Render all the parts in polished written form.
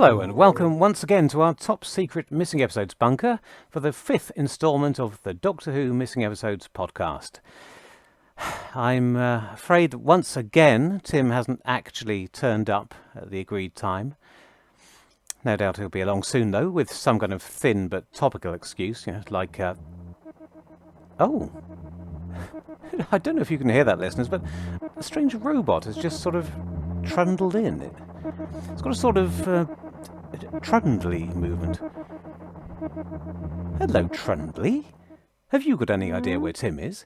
Hello and welcome once again to our top secret missing episodes bunker for the 5th instalment of the Doctor Who Missing Episodes podcast. I'm afraid that once again Tim hasn't actually turned up at the agreed time. No doubt he'll be along soon though, with some kind of thin but topical excuse, like oh, I don't know if you can hear that, listeners, but a strange robot has just sort of trundled in. It's got a sort of trundly movement. Hello, Trundly. Have you got any idea where Tim is?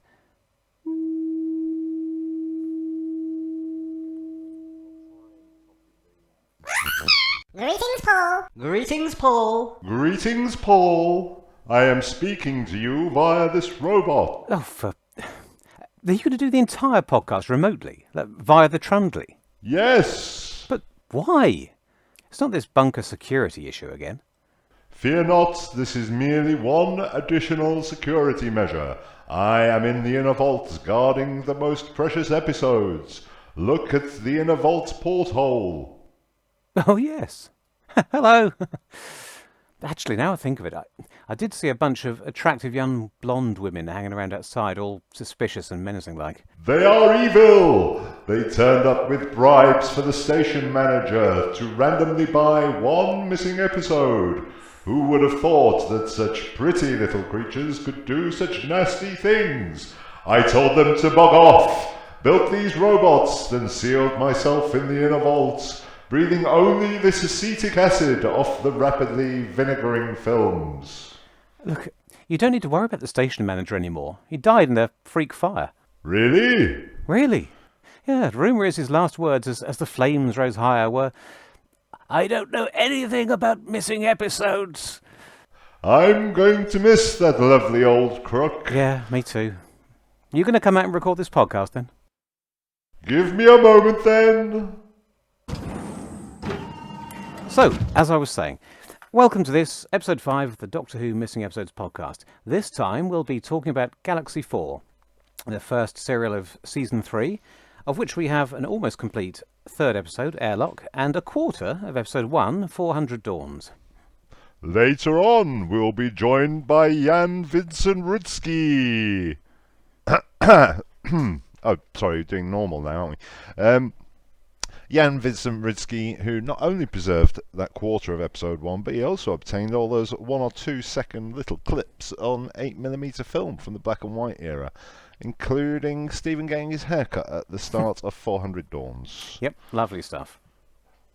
Greetings, Paul. Greetings, Paul. Greetings, Paul. I am speaking to you via this robot. Oh, are you going to do the entire podcast remotely, via the Trundly? Yes. But why? It's not this bunker security issue again. Fear not, this is merely one additional security measure. I am in the inner vault guarding the most precious episodes. Look at the inner vault porthole. Oh, yes. Hello. Actually, now I think of it, I did see a bunch of attractive young blonde women hanging around outside, all suspicious and menacing-like. They are evil! They turned up with bribes for the station manager to randomly buy one missing episode. Who would have thought that such pretty little creatures could do such nasty things? I told them to bug off, built these robots, then sealed myself in the inner vault, breathing only this acetic acid off the rapidly vinegaring films. Look, you don't need to worry about the station manager anymore. He died in a freak fire. Really? Really? Yeah, rumour is his last words as the flames rose higher were, "I don't know anything about missing episodes." I'm going to miss that lovely old crook. Yeah, me too. You going to come out and record this podcast then? Give me a moment then. So, as I was saying, welcome to this, episode 5 of the Doctor Who Missing Episodes podcast. This time we'll be talking about Galaxy 4, the first serial of Season 3, of which we have an almost complete third episode, Airlock, and a quarter of Episode 1, 400 Dawns. Later on, we'll be joined by Jan Vincent-Rudzki. Oh, sorry, doing normal now, aren't we? Jan Vincent-Rudzki, who not only preserved that quarter of episode 1, but he also obtained all those 1 or 2 second little clips on 8mm film from the black and white era, including Stephen getting his haircut at the start of 400 Dawns. Yep, lovely stuff.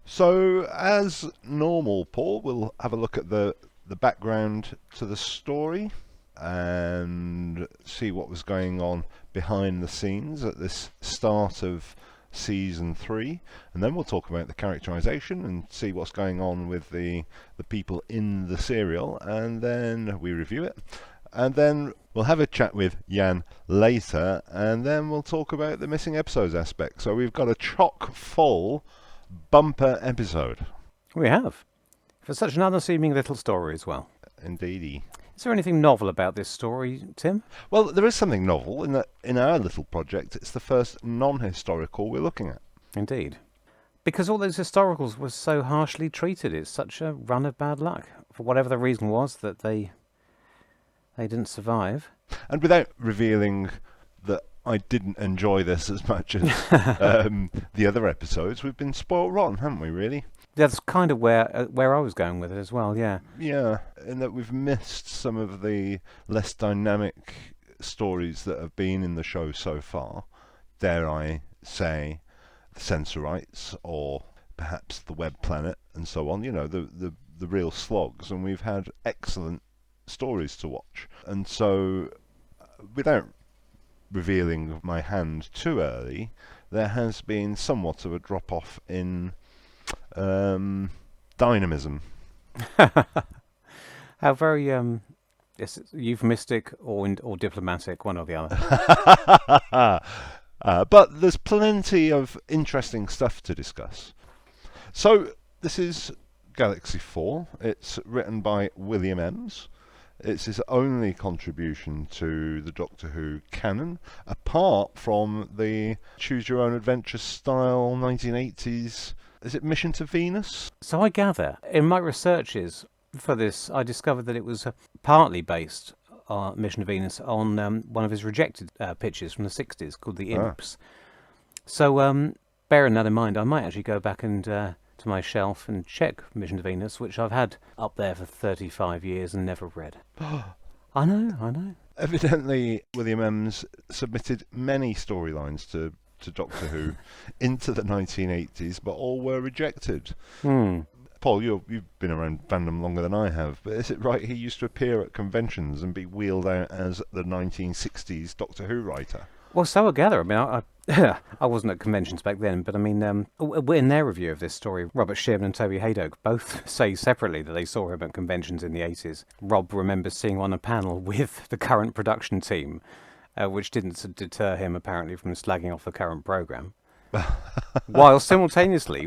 So, as normal, Paul, we'll have a look at the background to the story and see what was going on behind the scenes at this start of Season 3, and then we'll talk about the characterization and see what's going on with the people in the serial, and then we review it, and then we'll have a chat with Jan later, and then we'll talk about the missing episodes aspect. So we've got a chock full bumper episode. We have. For such an unassuming little story as well. Indeedy. Is there anything novel about this story, Tim? Well, there is something novel in that in our little project it's the first non-historical we're looking at. Indeed. Because all those historicals were so harshly treated, it's such a run of bad luck, for whatever the reason was that they didn't survive. And without revealing that I didn't enjoy this as much as the other episodes, we've been spoiled rotten, haven't we, really? That's kind of where I was going with it as well, yeah. Yeah, in that we've missed some of the less dynamic stories that have been in the show so far. Dare I say, the Sensorites, or perhaps the Web Planet, and so on. You know, the real slogs, and we've had excellent stories to watch. And so, without revealing my hand too early, there has been somewhat of a drop-off in dynamism. How very euphemistic or diplomatic, one or the other. But there's plenty of interesting stuff to discuss. So this is Galaxy 4. It's written by William Ems. It's his only contribution to the Doctor Who canon, apart from the Choose Your Own Adventure style 1980s Is it Mission to Venus? So I gather, in my researches for this, I discovered that it was partly based on Mission to Venus on one of his rejected pictures from the 60s called The Imps. So bearing that in mind, I might actually go back and to my shelf and check Mission to Venus, which I've had up there for 35 years and never read. I know. Evidently, William Ems submitted many storylines to Doctor Who into the 1980s, but all were rejected. Paul, you've been around fandom longer than I have, but is it right he used to appear at conventions and be wheeled out as the 1960s Doctor Who writer? Well, so I gather. I mean, I wasn't at conventions back then, but I mean, in their review of this story, Robert Sherman and Toby Hadoke both say separately that they saw him at conventions in the 80s. Rob remembers seeing him on a panel with the current production team, which didn't deter him, apparently, from slagging off the current programme. While simultaneously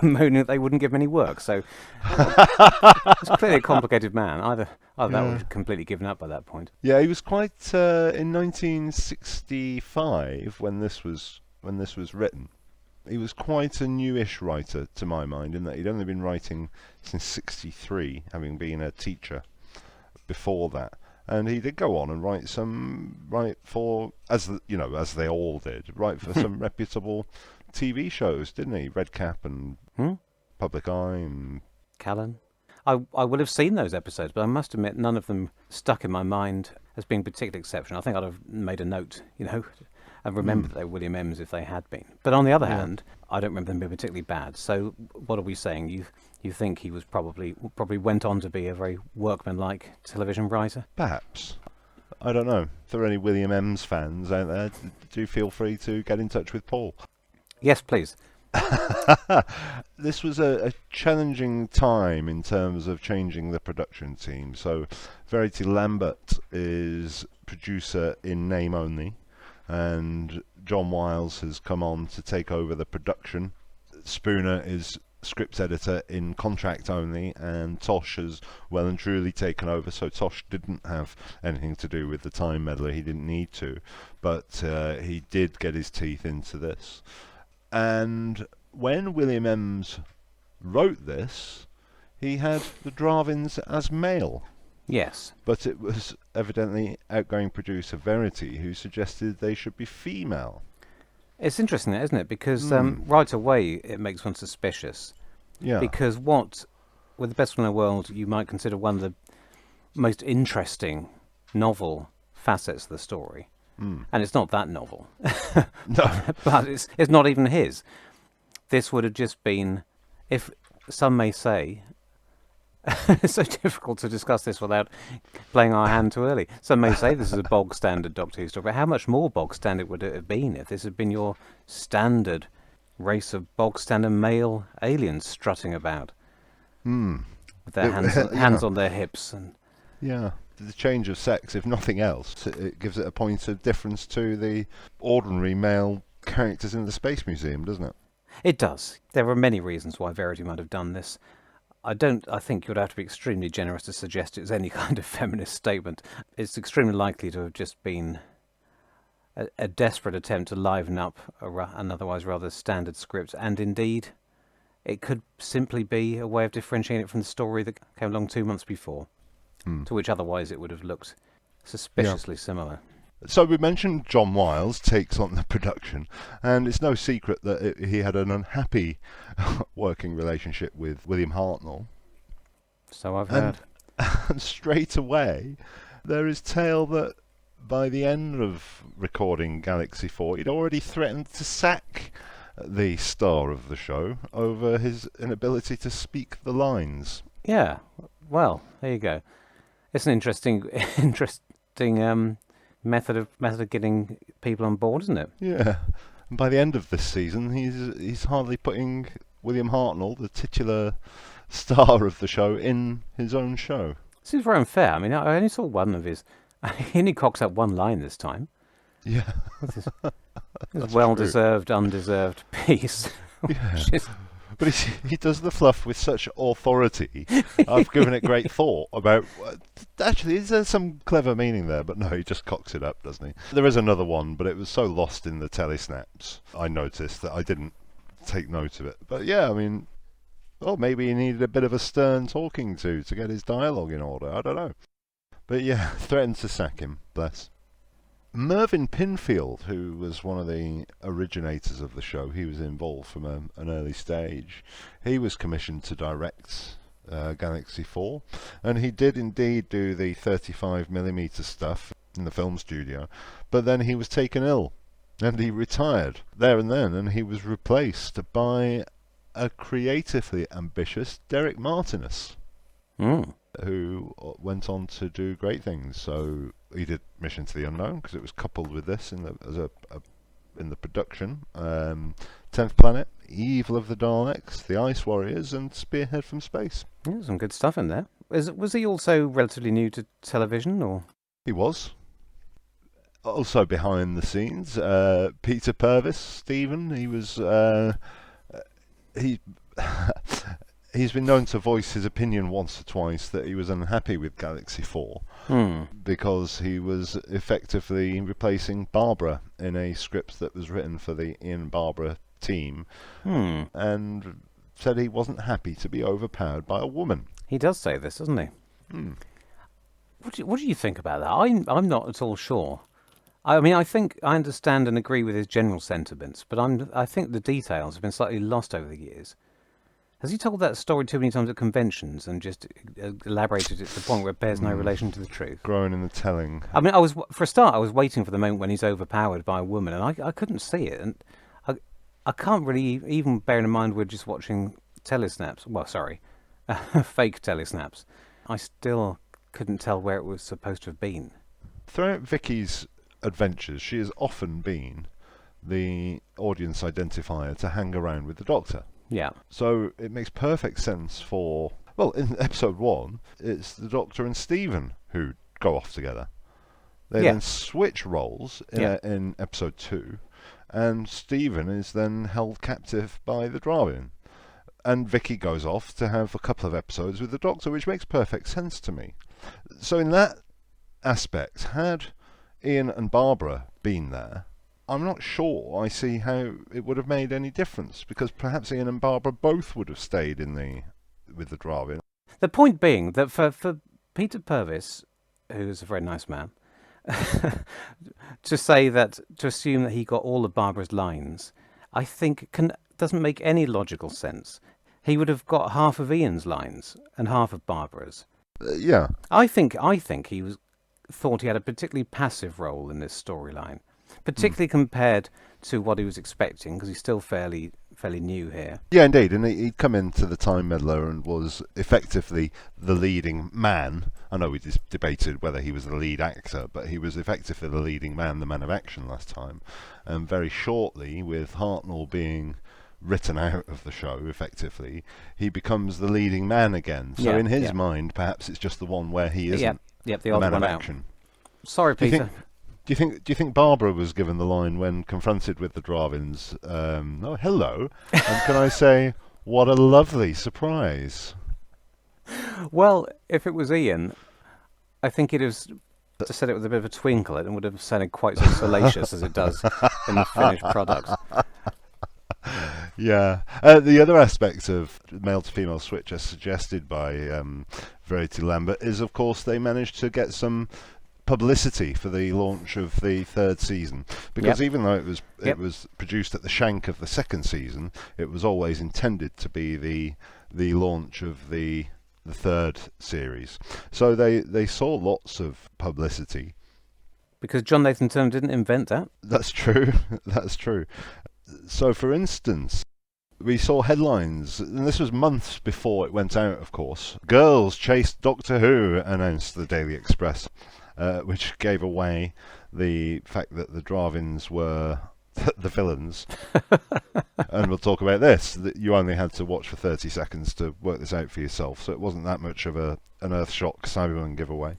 moaning that they wouldn't give him any work. So it's clearly a complicated man. Either that or completely given up by that point. Yeah, he was quite in 1965 when this was written. He was quite a newish writer to my mind, in that he'd only been writing since '63, having been a teacher before that. And he did go on and write for, as they all did, write for some reputable TV shows, didn't he? Red Cap and Public Eye and Callan. I would have seen those episodes, but I must admit none of them stuck in my mind as being particularly exceptional. I think I'd have made a note, and remembered that they were William Ems if they had been. But on the other hand, I don't remember them being particularly bad. So what are we saying? You think he was probably went on to be a very workmanlike television writer? Perhaps. I don't know. If there are any William Ems fans out there, do feel free to get in touch with Paul. Yes, please. This was a challenging time in terms of changing the production team. So Verity Lambert is producer in name only, and John Wiles has come on to take over the production. Spooner is script editor in contract only, and Tosh has well and truly taken over. So Tosh didn't have anything to do with the time meddler. He didn't need to, but he did get his teeth into this. And when William Ems wrote this, he had the Dravins as male. Yes. But it was evidently outgoing producer Verity who suggested they should be female. It's interesting, isn't it? Because right away it makes one suspicious. Yeah. Because with the best one in the world, you might consider one of the most interesting novel facets of the story. And it's not that novel. No. But it's not even his. This would have just been, if some may say, it's so difficult to discuss this without playing our hand too early. Some may say this is a bog standard Doctor Who story, but how much more bog standard would it have been if this had been your standard race of bog standard male aliens strutting about with their hands on their hips? And yeah, the change of sex, if nothing else, it gives it a point of difference to the ordinary male characters in the Space Museum, doesn't it? It does. There are many reasons why Verity might have done this. I think you'd have to be extremely generous to suggest it's any kind of feminist statement. It's extremely likely to have just been a desperate attempt to liven up an otherwise rather standard script, and indeed it could simply be a way of differentiating it from the story that came along 2 months before, to which otherwise it would have looked suspiciously similar. So we mentioned John Wiles takes on the production, and it's no secret that he had an unhappy working relationship with William Hartnell. So I've heard. And straight away, there is tale that by the end of recording Galaxy 4, he'd already threatened to sack the star of the show over his inability to speak the lines. Yeah, well, there you go. It's an interesting method of getting people on board, isn't it? Yeah. And by the end of this season, he's hardly putting William Hartnell, the titular star of the show, in his own show. Seems very unfair. I mean, I only saw one of his. He only cocks up one line this time. Yeah. This well-deserved, undeserved piece. Yeah. But he does the fluff with such authority. I've given it great thought about... Actually, is there some clever meaning there? But no, he just cocks it up, doesn't he? There is another one, but it was so lost in the telesnaps, I noticed that I didn't take note of it. But yeah, I mean, well, maybe he needed a bit of a stern talking to get his dialogue in order. I don't know. But yeah, threatened to sack him, bless. Mervyn Pinfield, who was one of the originators of the show, he was involved from an early stage. He was commissioned to direct Galaxy 4, and he did indeed do the 35mm stuff in the film studio, but then he was taken ill, and he retired there and then, and he was replaced by a creatively ambitious Derek Martinus. Who went on to do great things. So he did Mission to the Unknown, because it was coupled with this in the production. 10th Planet, Evil of the Daleks, The Ice Warriors, and Spearhead from Space. Yeah, some good stuff in there. Was he also relatively new to television, or? He was. Also behind the scenes, Peter Purvis, Stephen. He was He's been known to voice his opinion once or twice that he was unhappy with Galaxy 4 because he was effectively replacing Barbara in a script that was written for the Ian Barbara team, and said he wasn't happy to be overpowered by a woman. He does say this, doesn't he? What do you think about that? I'm not at all sure. I mean, I think I understand and agree with his general sentiments, but I think the details have been slightly lost over the years. Has he told that story too many times at conventions and just elaborated it to the point where it bears no relation to the truth? Growing in the telling. I mean, for a start, I was waiting for the moment when he's overpowered by a woman, and I couldn't see it. And I can't really, even bearing in mind we're just watching telesnaps. Well, sorry, fake telesnaps. I still couldn't tell where it was supposed to have been. Throughout Vicky's adventures, she has often been the audience identifier to hang around with the Doctor. Yeah. So it makes perfect sense for... Well, in episode 1, it's the Doctor and Stephen who go off together. They then switch roles in episode 2, and Stephen is then held captive by the Drahvin. And Vicky goes off to have a couple of episodes with the Doctor, which makes perfect sense to me. So in that aspect, had Ian and Barbara been there, I'm not sure I see how it would have made any difference, because perhaps Ian and Barbara both would have stayed with the Drahvin. The point being that for Peter Purvis, who is a very nice man, to assume that he got all of Barbara's lines, I think doesn't make any logical sense. He would have got half of Ian's lines and half of Barbara's. Yeah. I think he thought he had a particularly passive role in this storyline, particularly compared to what he was expecting, because he's still fairly new here. Yeah, indeed, and he'd come into the Time Meddler and was effectively the leading man. I know we just debated whether he was the lead actor, but he was effectively the leading man, the man of action last time. And very shortly, with Hartnell being written out of the show, effectively, he becomes the leading man again. So in his mind, perhaps it's just the one where he isn't the odd man one of out. action. Sorry, Peter. Do you think Barbara was given the line when confronted with the Drahvins? Oh, hello, and can I say, what a lovely surprise? Well, if it was Ian, I think he'd have said it with a bit of a twinkle, and would have sounded quite so salacious as it does in the finished product. Yeah. The other aspect of male to female switch, as suggested by Verity Lambert, is of course they managed to get some publicity for the launch of the third season, because even though it was produced at the shank of the second season, it was always intended to be the launch of the third series. So they saw lots of publicity. Because John Nathan Turner didn't invent that. That's true. That's true. So, for instance, we saw headlines, and this was months before it went out, of course. Girls chased Doctor Who, announced the Daily Express. Which gave away the fact that the Drahvins were the villains. And we'll talk about this, that you only had to watch for 30 seconds to work this out for yourself, so it wasn't that much of an Earthshock Cyberman giveaway.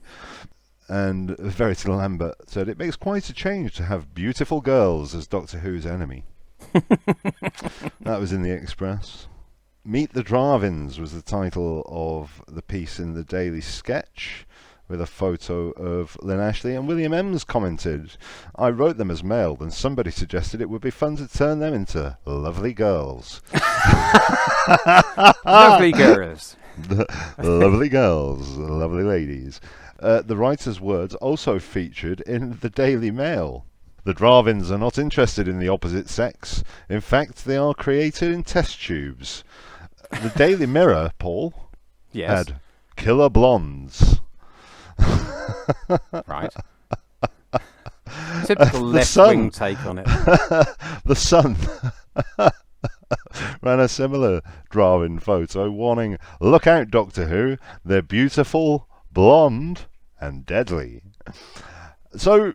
And Verity Lambert said, it makes quite a change to have beautiful girls as Doctor Who's enemy. That was in the Express. Meet the Drahvins was the title of the piece in the Daily Sketch, with a photo of Lynn Ashley, and William M's commented, "I wrote them as male, and somebody suggested it would be fun to turn them into lovely girls." Lovely girls. Lovely girls, lovely ladies. The writer's words also featured in the Daily Mail. The Dravins are not interested in the opposite sex. In fact, they are created in test tubes. The Daily Mirror, Paul, Yes. had killer blondes. Right. Typical The left-wing Sun. take on it. The Sun ran a similar Dravin photo warning, "Look out, Doctor Who, they're beautiful, blonde, and deadly." So,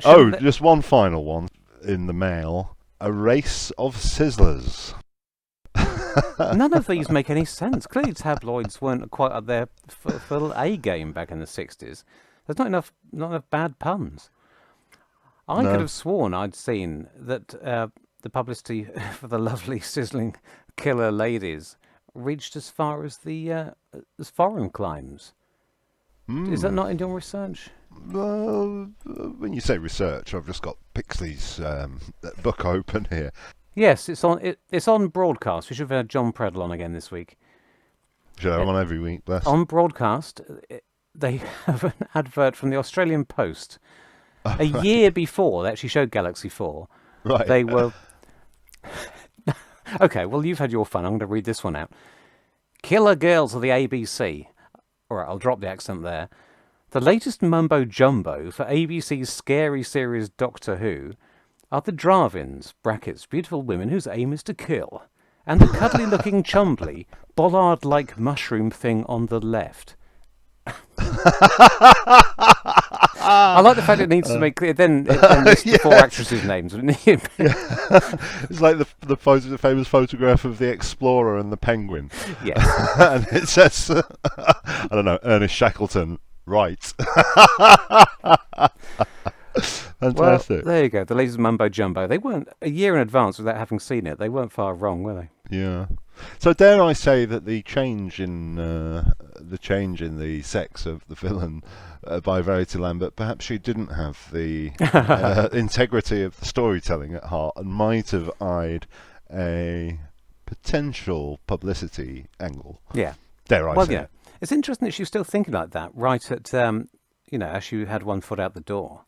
just one final one in the Mail. A race of sizzlers. None of these make any sense. Clearly tabloids weren't quite up their full A game back in the 60s. There's not enough bad puns. I No. could have sworn I'd seen that the publicity for the lovely, sizzling killer ladies reached as far as the as foreign climes. Is that not in your research? Well, when you say research, I've just got Pixley's book open here. Yes, it's on broadcast. We should have had John Predle on again this week. Should have one every week, bless. On broadcast, they have an advert from the Australian Post. A year before they actually showed Galaxy 4, Right. they were... Okay, well, you've had your fun. I'm going to read this one out. Killer girls of the ABC. All right, I'll drop the accent there. The latest mumbo-jumbo for ABC's scary series Doctor Who are the Dravins, brackets, beautiful women whose aim is to kill, and the cuddly-looking chumbly, bollard-like mushroom thing on the left. I like the fact it needs to make clear. Then it lists the four actresses' names. It's like the famous photograph of the explorer and the penguin. Yes. And it says, I don't know, Ernest Shackleton, right. Fantastic. Well, there you go. The latest mumbo jumbo. They weren't a year in advance without having seen it. They weren't far wrong, were they? Yeah. So dare I say that the change in the sex of the villain by Verity Lambert, perhaps she didn't have the integrity of the storytelling at heart and might have eyed a potential publicity angle. Yeah. Dare I say? Yeah. It's interesting that she was still thinking like that right at as she had one foot out the door.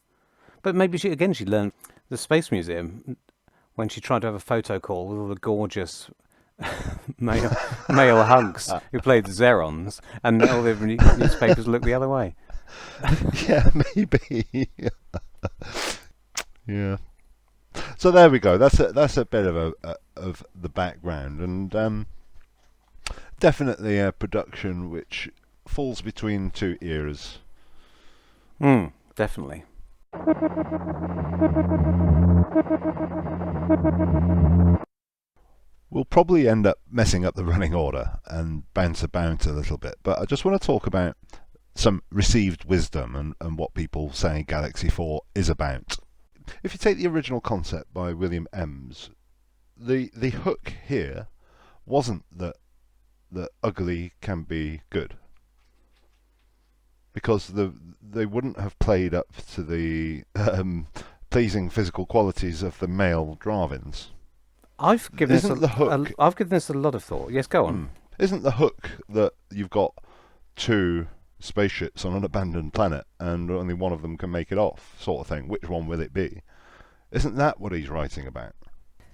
But maybe she learned the Space Museum when she tried to have a photo call with all the gorgeous male hunks who played the Zerons, and all the newspapers looked the other way. Yeah, maybe. Yeah. So there we go. That's a bit of the background, and definitely a production which falls between two eras. Definitely. We'll probably end up messing up the running order and bounce about a little bit, but I just want to talk about some received wisdom and what people say Galaxy 4 is about. If you take the original concept by William Ems, the hook here wasn't that ugly can be good, because they wouldn't have played up to the pleasing physical qualities of the male Dravins. I've given this a lot of thought. Yes, go on. Isn't the hook that you've got two spaceships on an abandoned planet and only one of them can make it off, sort of thing? Which one will it be? Isn't that what he's writing about?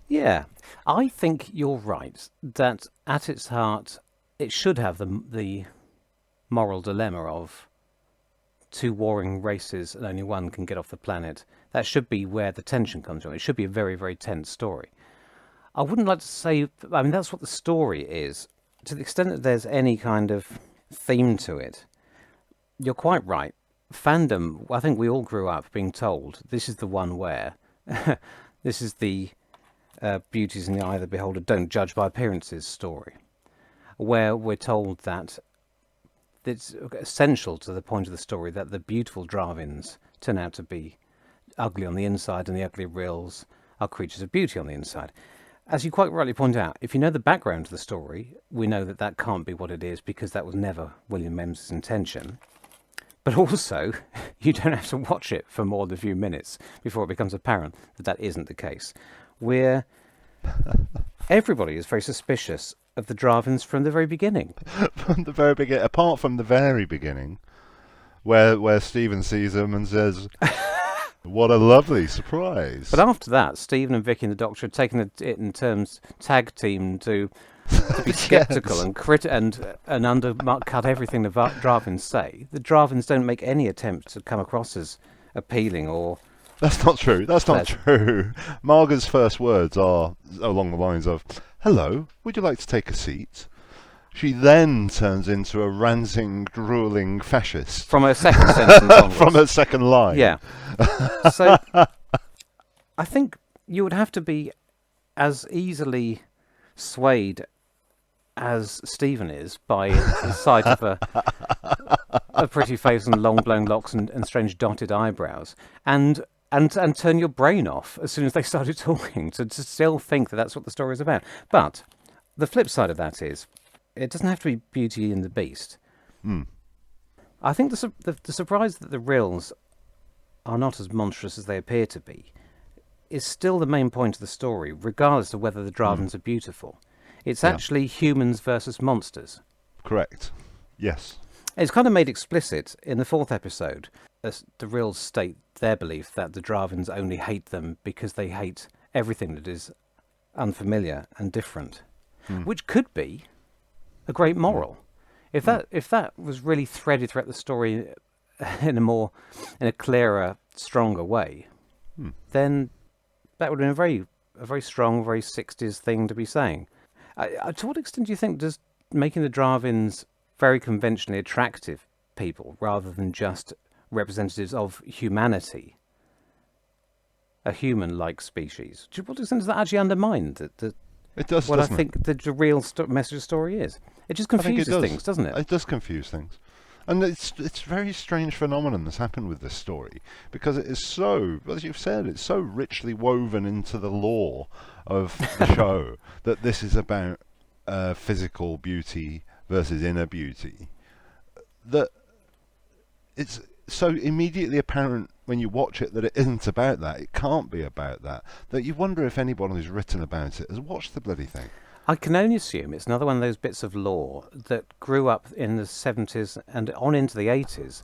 Yeah, I think you're right that at its heart it should have the moral dilemma of two warring races and only one can get off the planet. That should be where the tension comes from. It should be a very, very tense story. I wouldn't like to say, I mean, that's what the story is. To the extent that there's any kind of theme to it, you're quite right. Fandom, I think we all grew up being told, this is the one where, this is the beauties in the eye of the beholder, don't judge by appearances story, where we're told that it's essential to the point of the story that the beautiful Dravins turn out to be ugly on the inside and the ugly Rills are creatures of beauty on the inside. As you quite rightly point out, if you know the background to the story, we know that that can't be what it is because that was never William Mems's intention. But also, you don't have to watch it for more than a few minutes before it becomes apparent that that isn't the case. Everybody is very suspicious of the Dravins from the very beginning. From the very beginning, apart from the very beginning, where Stephen sees them and says, "What a lovely surprise!" But after that, Stephen and Vicky and the Doctor have taken it in terms tag team to be sceptical and undercut everything the Dravins say. The Dravins don't make any attempt to come across as appealing or... That's not true. That's not true. Marga's first words are along the lines of, "Hello, would you like to take a seat?" She then turns into a ranting, drooling fascist. From her second sentence onwards. From her second line. Yeah. So, I think you would have to be as easily swayed as Stephen is by the sight of a pretty face and long blown locks and strange dotted eyebrows, and turn your brain off as soon as they started talking to still think that that's what the story is about. But the flip side of that is, it doesn't have to be Beauty and the Beast. I think the surprise that the Rills are not as monstrous as they appear to be is still the main point of the story, regardless of whether the Dravins are beautiful. It's actually humans versus monsters. Correct. Yes. It's kind of made explicit in the 4th episode. The Rills state their belief that the Dravins only hate them because they hate everything that is unfamiliar and different, which could be a great moral. If that was really threaded throughout the story in a clearer, stronger way, then that would have been a very strong, very 60s thing to be saying. To what extent do you think does making the Dravins very conventionally attractive people rather than just representatives of humanity, a human-like species, to what extent does that actually undermine it does, what I think the real message of the story is? It just confuses things, doesn't it? It does confuse things. And it's a very strange phenomenon that's happened with this story, because it is so, as you've said, it's so richly woven into the lore of the show that this is about physical beauty versus inner beauty, that it's so immediately apparent when you watch it that it isn't about that, it can't be about that you wonder if anyone who's written about it has watched the bloody thing. I can only assume it's another one of those bits of lore that grew up in the 70s and on into the 80s,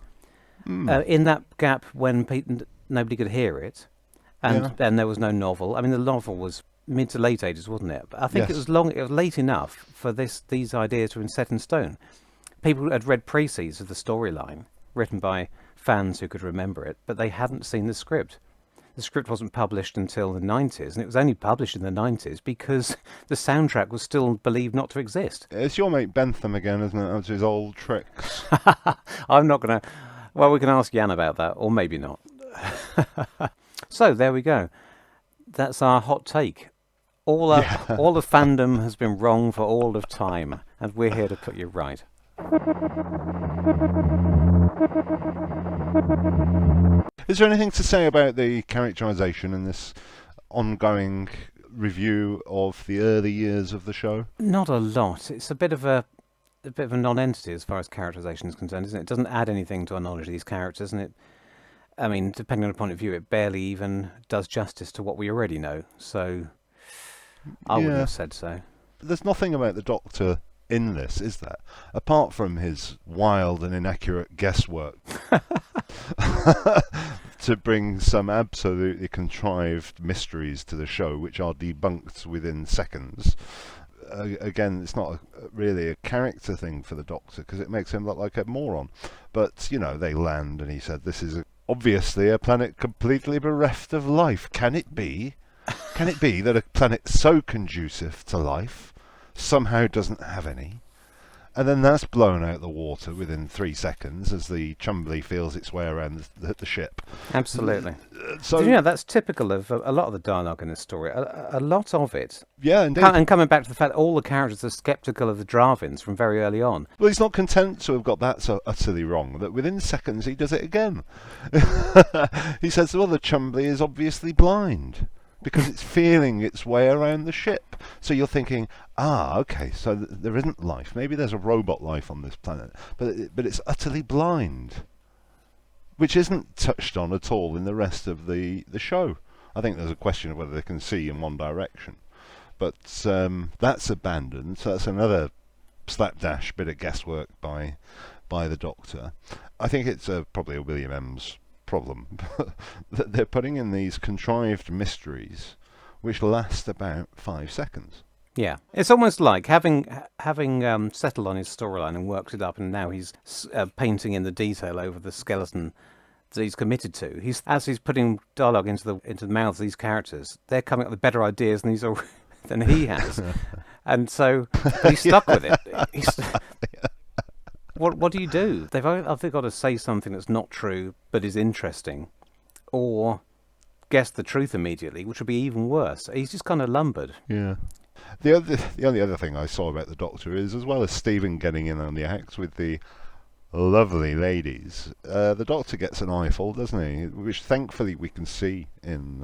in that gap when nobody could hear it, and there was no novel. I mean, the novel was mid to late 80s, wasn't it? But I think it was late enough for these ideas to have been set in stone. People had read précis of the storyline, written by fans who could remember it, but they hadn't seen the script. The script wasn't published until the 90s, and it was only published in the 90s because the soundtrack was still believed not to exist. It's your mate Bentham again, isn't it? That's his old tricks. I'm not going to... Well, we can ask Jan about that, or maybe not. So, there we go. That's our hot take. All of fandom has been wrong for all of time, and we're here to put you right. Is there anything to say about the characterization in this ongoing review of the early years of the show? Not a lot. It's a bit of a non-entity as far as characterization is concerned, isn't it? It doesn't add anything to our knowledge of these characters, and I mean, depending on the point of view, it barely even does justice to what we already know. So, I wouldn't have said so. But there's nothing about the Doctor in this, is there? Apart from his wild and inaccurate guesswork to bring some absolutely contrived mysteries to the show, which are debunked within seconds. Again, it's not really a character thing for the Doctor, because it makes him look like a moron. But, you know, they land and he said, this is obviously a planet completely bereft of life. Can it be? Can it be that a planet so conducive to life somehow doesn't have any? And then that's blown out the water within 3 seconds as the Chumbly feels its way around the ship. Absolutely. So, yeah, that's typical of a lot of the dialogue in this story. A lot of it. Yeah, indeed. And coming back to the fact that all the characters are sceptical of the Dravins from very early on. Well, he's not content to have got that so utterly wrong that within seconds he does it again. He says, well, the Chumbly is obviously blind, because it's feeling its way around the ship. So you're thinking, okay, so there isn't life. Maybe there's a robot life on this planet, but it's utterly blind. which isn't touched on at all in the rest of the show. I think there's a question of whether they can see in one direction. But that's abandoned, so that's another slapdash bit of guesswork by the Doctor. I think it's probably a William M's problem that they're putting in these contrived mysteries which last about 5 seconds. Yeah, it's almost like having settled on his storyline and worked it up, and now he's painting in the detail over the skeleton that he's committed to. As he's putting dialogue into the mouths of these characters, they're coming up with better ideas than he has, and so he's stuck with it. What do you do? They've either got to say something that's not true but is interesting, or guess the truth immediately, which would be even worse. He's just kind of lumbered. Yeah. The only other thing I saw about the Doctor is, as well as Stephen getting in on the act with the lovely ladies, the Doctor gets an eyeful, doesn't he? Which thankfully we can see in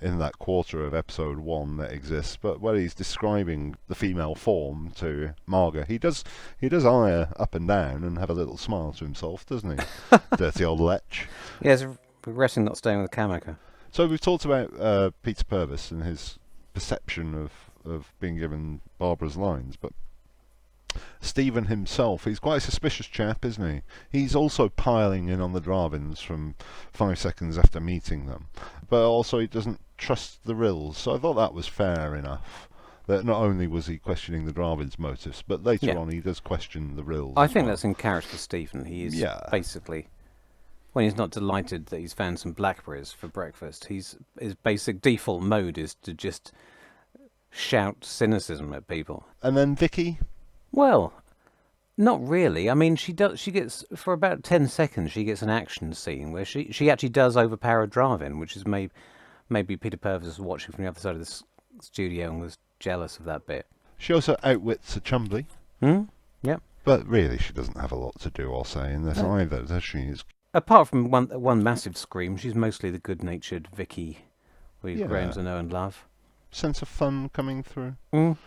that quarter of episode 1 that exists. But when he's describing the female form to Marga, he does eye her up and down and have a little smile to himself, doesn't he? Dirty old lech. Yeah, he's regretting not staying with the Kamaka. So we've talked about Peter Purves and his perception of being given Barbara's lines, but Stephen himself, he's quite a suspicious chap, isn't he? He's also piling in on the Dravins from 5 seconds after meeting them, but also he doesn't trust the Rills, so I thought that was fair enough. That not only was he questioning the Dravins' motives, but later on he does question the Rills. I think that's in character for Stephen. He is basically, when he's not delighted that he's found some blackberries for breakfast, his basic default mode is to just shout cynicism at people. And then Vicky? Well, not really. I mean, she gets, for about 10 seconds, she gets an action scene where she actually does overpower a Dravin, which is maybe Peter Purves was watching from the other side of the studio and was jealous of that bit. She also outwits a Chumbly. Yep. But really, she doesn't have a lot to do or say in this either, does she? Apart from one massive scream, she's mostly the good-natured Vicky we've grown to know and love. Sense of fun coming through.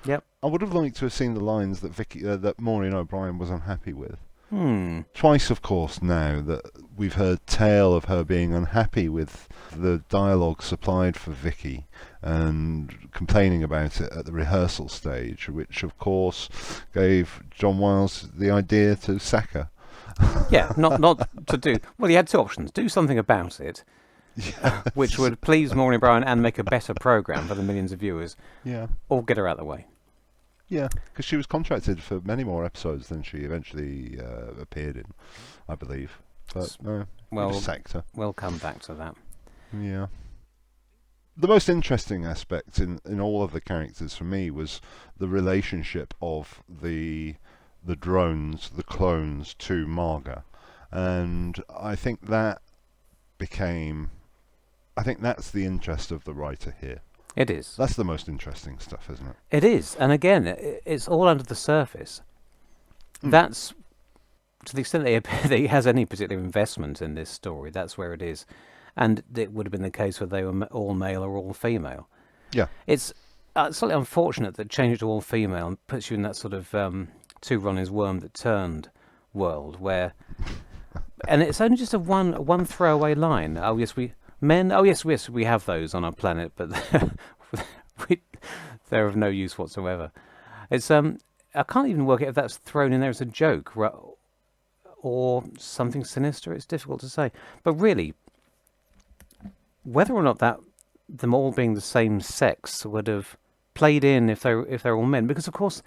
Yep. I would have liked to have seen the lines that that Maureen O'Brien was unhappy with. Twice, of course, now that we've heard tale of her being unhappy with the dialogue supplied for Vicky and complaining about it at the rehearsal stage, which of course gave John Wiles the idea to sack her. Yeah, not to do. Well, he had two options: do something about it, which would please Maureen O'Brien and make a better programme for the millions of viewers. Yeah. Or get her out of the way. Yeah, because she was contracted for many more episodes than she eventually appeared in, I believe. But no, just sacked her. We'll come back to that. Yeah. The most interesting aspect in all of the characters for me was the relationship of the drones, the clones, to Marga. And I think that's the interest of the writer here. It is. That's the most interesting stuff, isn't it? It is. And again, it's all under the surface. That's, to the extent that he has any particular investment in this story, that's where it is. And it would have been the case whether they were all male or all female. Yeah. It's slightly unfortunate that change it to all female and puts you in that sort of two Ronnie's worm that turned world where... and it's only just a one throwaway line. Oh, yes, we have those on our planet, but they're of no use whatsoever. It's I can't even work out if that's thrown in there as a joke or something sinister. It's difficult to say. But really, whether or not them all being the same sex would have played in if they're all men, because of course,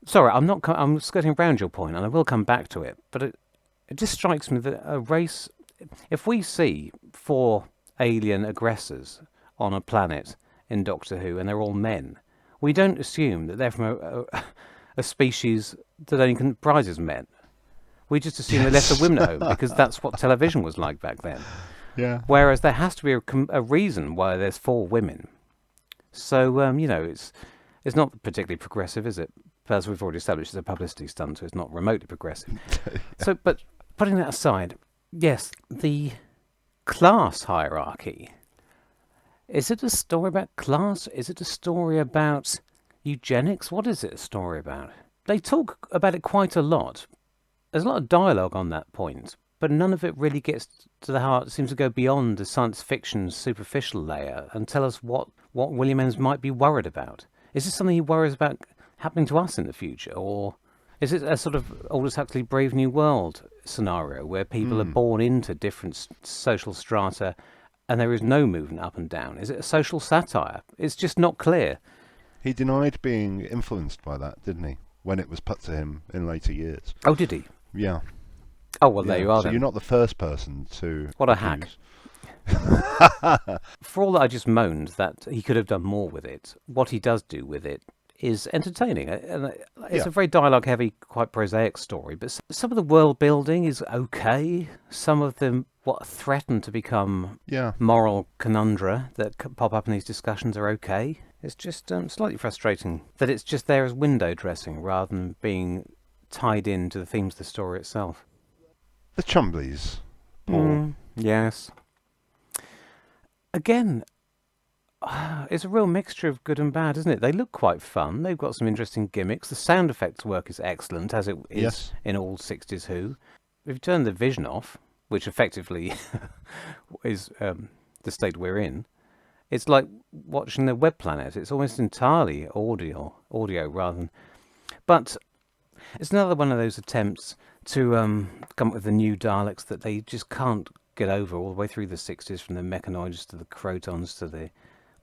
sorry, I'm skirting around your point, and I will come back to it. But it just strikes me that a race, if we see 4 alien aggressors on a planet in Doctor Who and they're all men, we don't assume that they're from a species that only comprises men. We just assume they left the women at home because that's what television was like back then. Yeah. Whereas there has to be a reason why there's 4 women. So it's not particularly progressive, is it? As we've already established, it's a publicity stunt, so it's not remotely progressive. Yeah. So, but putting that aside, yes, the class hierarchy. Is it a story about class? Is it a story about eugenics? What is it a story about? They talk about it quite a lot. There's a lot of dialogue on that point, but none of it really gets to the heart. It seems to go beyond the science fiction superficial layer and tell us what William Ems might be worried about. Is this something he worries about happening to us in the future, or is it a sort of Aldous Huxley Brave New World scenario where people are born into different social strata and there is no movement up and down? Is it a social satire? It's just not clear. He denied being influenced by that, didn't he? When it was put to him in later years. Oh, did he? Yeah. Oh, well, there you are So then. you're not the first person to... What a hack. For all that I just moaned that he could have done more with it, what he does do with it is entertaining. And it's a very dialogue-heavy, quite prosaic story, but some of the world building is okay. Some of them, what threaten to become moral conundra that pop up in these discussions are okay. It's just slightly frustrating that it's just there as window dressing rather than being tied into the themes of the story itself. The Chumbleys, Paul. Yes. Again, it's a real mixture of good and bad, isn't it? They look quite fun. They've got some interesting gimmicks. The sound effects work is excellent, as it is in all 60s Who. If you turn the vision off, which effectively is the state we're in, it's like watching the web planet. It's almost entirely audio rather than... But it's another one of those attempts to come up with the new Daleks that they just can't get over all the way through the 60s, from the mechanoids to the crotons to the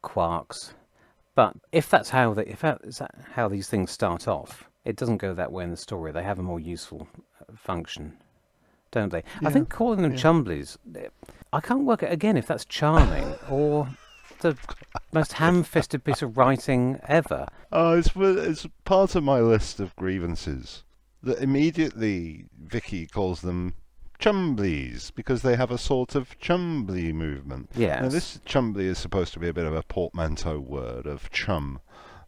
quarks. But if that's how these things start off, it doesn't go that way in the story. They have a more useful function, don't they? I think calling them Chumbleys, I can't work out again if that's charming or the most ham-fisted piece of writing ever. It's part of my list of grievances that immediately Vicky calls them Chumbleys because they have a sort of Chumbly movement. Yes. Now, this Chumbly is supposed to be a bit of a portmanteau word of chum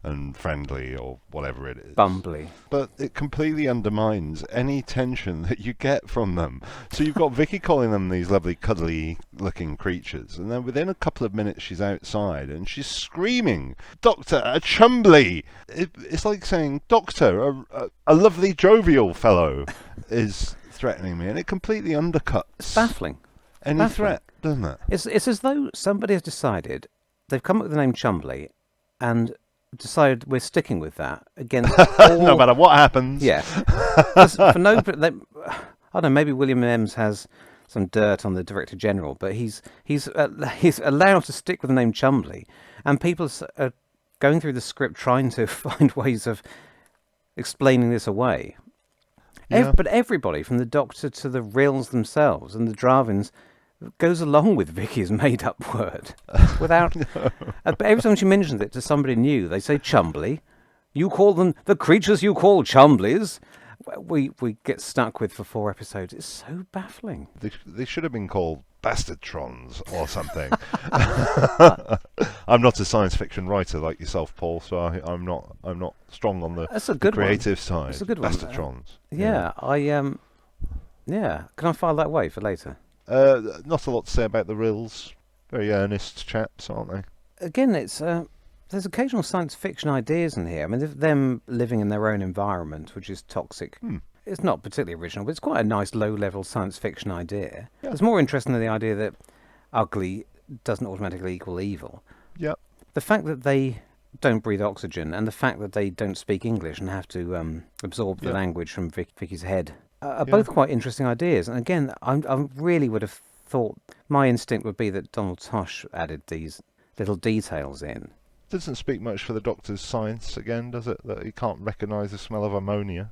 and friendly or whatever it is. Bumbly. But it completely undermines any tension that you get from them. So you've got Vicky calling them these lovely cuddly-looking creatures, and then within a couple of minutes she's outside and she's screaming, "Doctor, a Chumbly!" It's like saying, "Doctor, a lovely jovial fellow is threatening me," and it completely undercuts It's baffling. any threat, doesn't it? It's as though somebody has decided, they've come up with the name Chumbly, and decided we're sticking with that against all... No matter what happens. Yeah. For no... I don't know, maybe William Ems has some dirt on the Director General, but he's allowed to stick with the name Chumbly, and people are going through the script trying to find ways of explaining this away. But everybody, from the Doctor to the Rills themselves and the Dravins, goes along with Vicky's made-up word without... But every time she mentions it to somebody new, they say Chumbly. You call them the creatures you call Chumbleys. We get stuck with for 4 episodes. It's so baffling. They should have been called Bastardtrons or something. I'm not a science fiction writer like yourself, Paul, so I'm not strong on the creative side. That's a good one. Bastardtrons. Can I file that away for later? Not a lot to say about the Rills. Very earnest chaps, aren't they? Again, it's there's occasional science fiction ideas in here. I mean, them living in their own environment, which is toxic. It's not particularly original, but it's quite a nice low-level science fiction idea. Yeah. It's more interesting than the idea that ugly doesn't automatically equal evil. Yeah. The fact that they don't breathe oxygen and the fact that they don't speak English and have to absorb the language from Vicky's head are both quite interesting ideas. And again, I really would have thought, my instinct would be that Donald Tosh added these little details in. Doesn't speak much for the Doctor's science again, does it? That he can't recognise the smell of ammonia.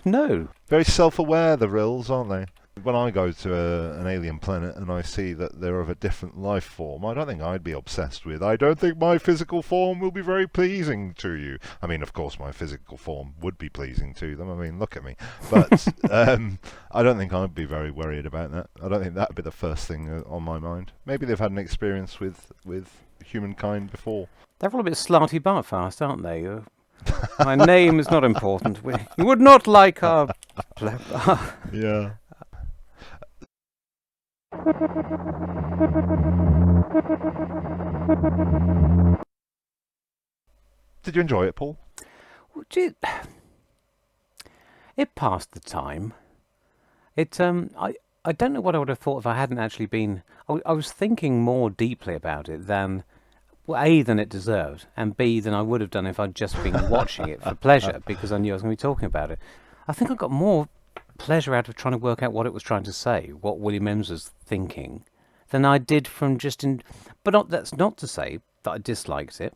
No. Very self-aware, the Rills, aren't they? When I go to an alien planet and I see that they're of a different life form, I don't think I'd be obsessed with, I don't think my physical form will be very pleasing to you. I mean, of course, my physical form would be pleasing to them. I mean, look at me. But I don't think I'd be very worried about that. I don't think that would be the first thing on my mind. Maybe they've had an experience with humankind before. They're all a bit slarty Bartfast, aren't they? My name is not important. You would not like our... Yeah. Did you enjoy it, Paul? It passed the time. I don't know what I would have thought if I hadn't actually been. I was thinking more deeply about it than, well, A, than it deserved, and B, than I would have done if I'd just been watching it for pleasure because I knew I was going to be talking about it. I think I got more pleasure out of trying to work out what it was trying to say, what William Ems was thinking, than I did from just in. But that's not to say that I disliked it.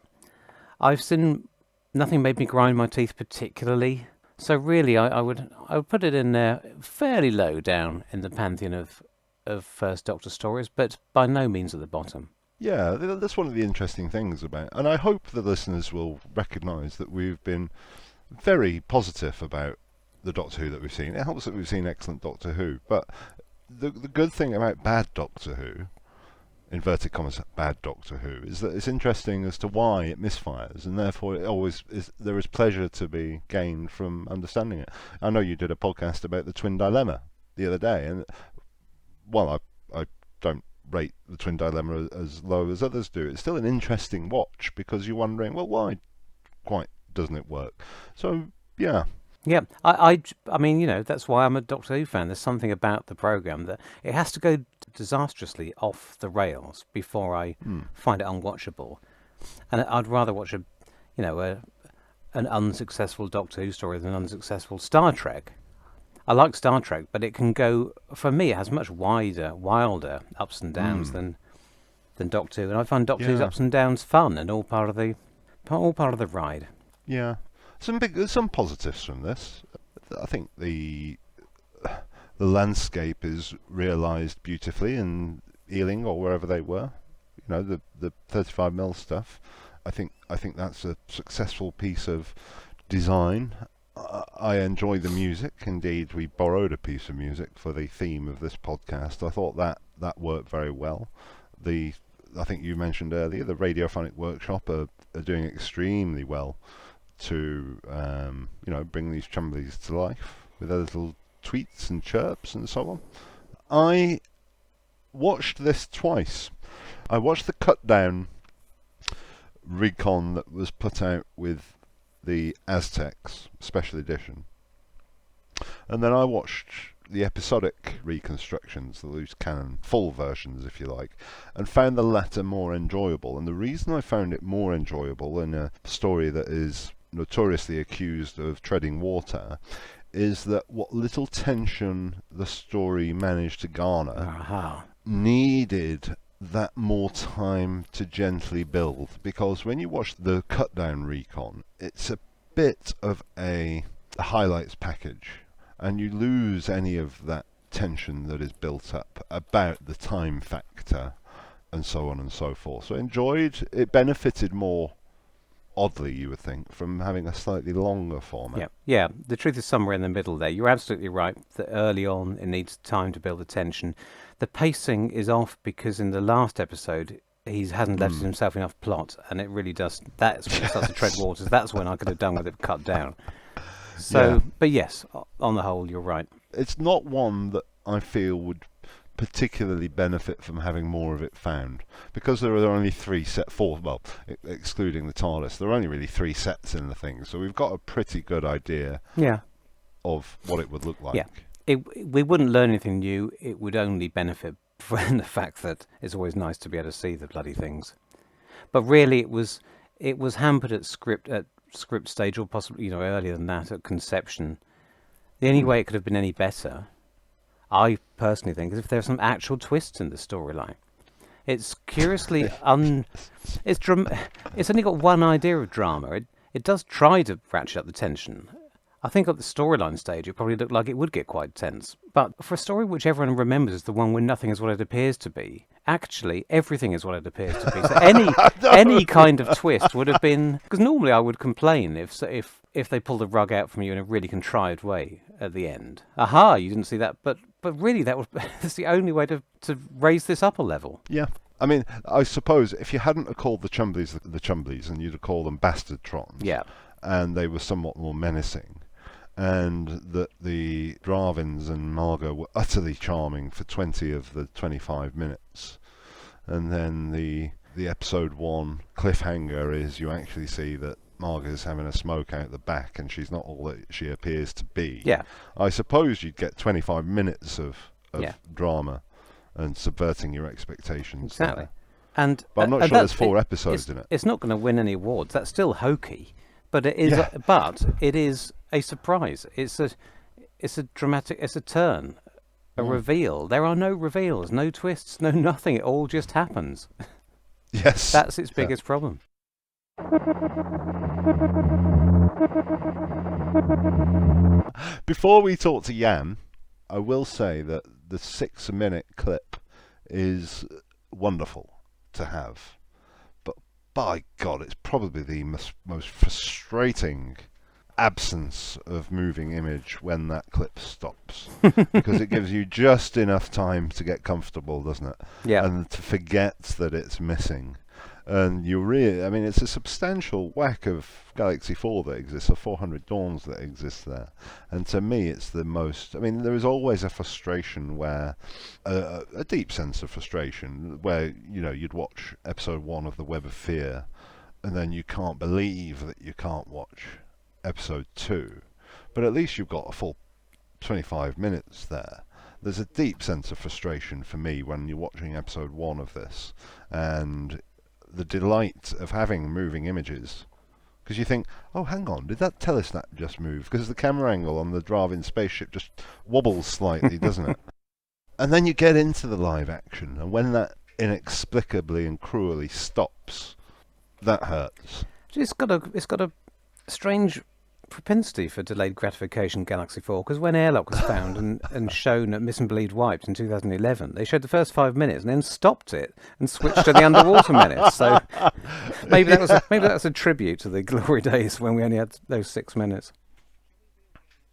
I've seen nothing made me grind my teeth particularly. So really, I would put it in there fairly low down in the pantheon of First Doctor stories, but by no means at the bottom. Yeah, that's one of the interesting things about, and I hope the listeners will recognise that we've been very positive about the Doctor Who that we've seen. It helps that we've seen excellent Doctor Who, but the good thing about bad Doctor Who, inverted commas, bad Doctor Who, is that it's interesting as to why it misfires, and therefore there is pleasure to be gained from understanding it. I know you did a podcast about the Twin Dilemma the other day, and while I don't rate the Twin Dilemma as low as others do, it's still an interesting watch because you're wondering, well, why quite doesn't it work? So, yeah. Yeah, I mean, that's why I'm a Doctor Who fan. There's something about the programme that it has to go disastrously off the rails before I find it unwatchable. And I'd rather watch an unsuccessful Doctor Who story than an unsuccessful Star Trek. I like Star Trek, but it can go, for me, it has much wilder ups and downs than Doctor Who. And I find Doctor Who's ups and downs fun and all part of the ride. Yeah. Some positives from this. I think the landscape is realised beautifully in Ealing or wherever they were. The 35mm stuff. I think that's a successful piece of design. I enjoy the music. Indeed, we borrowed a piece of music for the theme of this podcast. I thought that worked very well. I think you mentioned earlier, the Radiophonic Workshop are doing extremely well to bring these Chumblies to life with their little tweets and chirps and so on. I watched this twice. I watched the cut down recon that was put out with the Aztecs special edition, and then I watched the episodic reconstructions, the loose cannon full versions if you like, and found the latter more enjoyable. And the reason I found it more enjoyable in a story that is notoriously accused of treading water is that what little tension the story managed to garner needed that more time to gently build, because when you watch the cut down recon, it's a bit of a highlights package, and you lose any of that tension that is built up about the time factor and so on and so forth. So enjoyed it, benefited more, oddly you would think, from having a slightly longer format. Yeah, the truth is somewhere in the middle there. You're absolutely right that early on it needs time to build the tension. The pacing is off because in the last episode he hasn't left himself enough plot, and it really does. That's when it starts to tread waters. That's when I could have done with it cut down. So, but yes, on the whole, you're right. It's not one that I feel would particularly benefit from having more of it found, because there are only excluding the TARDIS, there are only really 3 sets in the thing, so we've got a pretty good idea of what it would look like. We wouldn't learn anything new. It would only benefit from the fact that it's always nice to be able to see the bloody things. But really, it was hampered at script stage, or possibly earlier than that at conception. The only way it could have been any better, I personally think, is if there are some actual twists in the storyline. It's curiously it's only got one idea of drama. It does try to ratchet up the tension. I think at the storyline stage, it probably looked like it would get quite tense. But for a story which everyone remembers as the one where nothing is what it appears to be, actually everything is what it appears to be. So any kind of twist would have been, because normally I would complain if they pulled the rug out from you in a really contrived way at the end. Aha, you didn't see that, but really that's the only way to raise this up a level. Yeah. I mean, I suppose if you hadn't have called the Chumblies the Chumblies, and you'd have called them Bastardtrons, and they were somewhat more menacing, and that the Dravins and Margot were utterly charming for 20 of the 25 minutes, and then the episode 1 cliffhanger is you actually see that Margot's having a smoke out the back and she's not all that she appears to be. Yeah. I suppose you'd get 25 minutes of of drama and subverting your expectations. Exactly. There. And but I'm not sure there's 4 episodes in it. It's not going to win any awards. That's still hokey, but it is. But it is a surprise. It's a dramatic. It's a turn, a reveal. There are no reveals, no twists, no nothing. It all just happens. Yes, that's its biggest problem. Before we talk to Jan, I will say that the 6-minute clip is wonderful to have, but by God, it's probably the most frustrating absence of moving image when that clip stops, because it gives you just enough time to get comfortable, doesn't it? Yeah. And to forget that it's missing. And you really, I mean, it's a substantial whack of Galaxy 4 that exists, or 400 Dawns that exists there. And to me, it's the most, I mean, there is always a frustration where, a deep sense of frustration, where, you know, you'd watch episode 1 of The Web of Fear, and then you can't believe that you can't watch episode 2. But at least you've got a full 25 minutes there. There's a deep sense of frustration for me when you're watching episode 1 of this, and the delight of having moving images, because you think, oh, hang on, did that telesnap just move? Because the camera angle on the Dravin spaceship just wobbles slightly, doesn't it? And then you get into the live action, and when that inexplicably and cruelly stops, that hurts. It's got a strange propensity for delayed gratification, Galaxy 4, because when Airlock was found and shown at Miss and Bleed Wiped in 2011, they showed the first 5 minutes and then stopped it and switched to the underwater minutes. So maybe that was a tribute to the glory days when we only had those 6 minutes.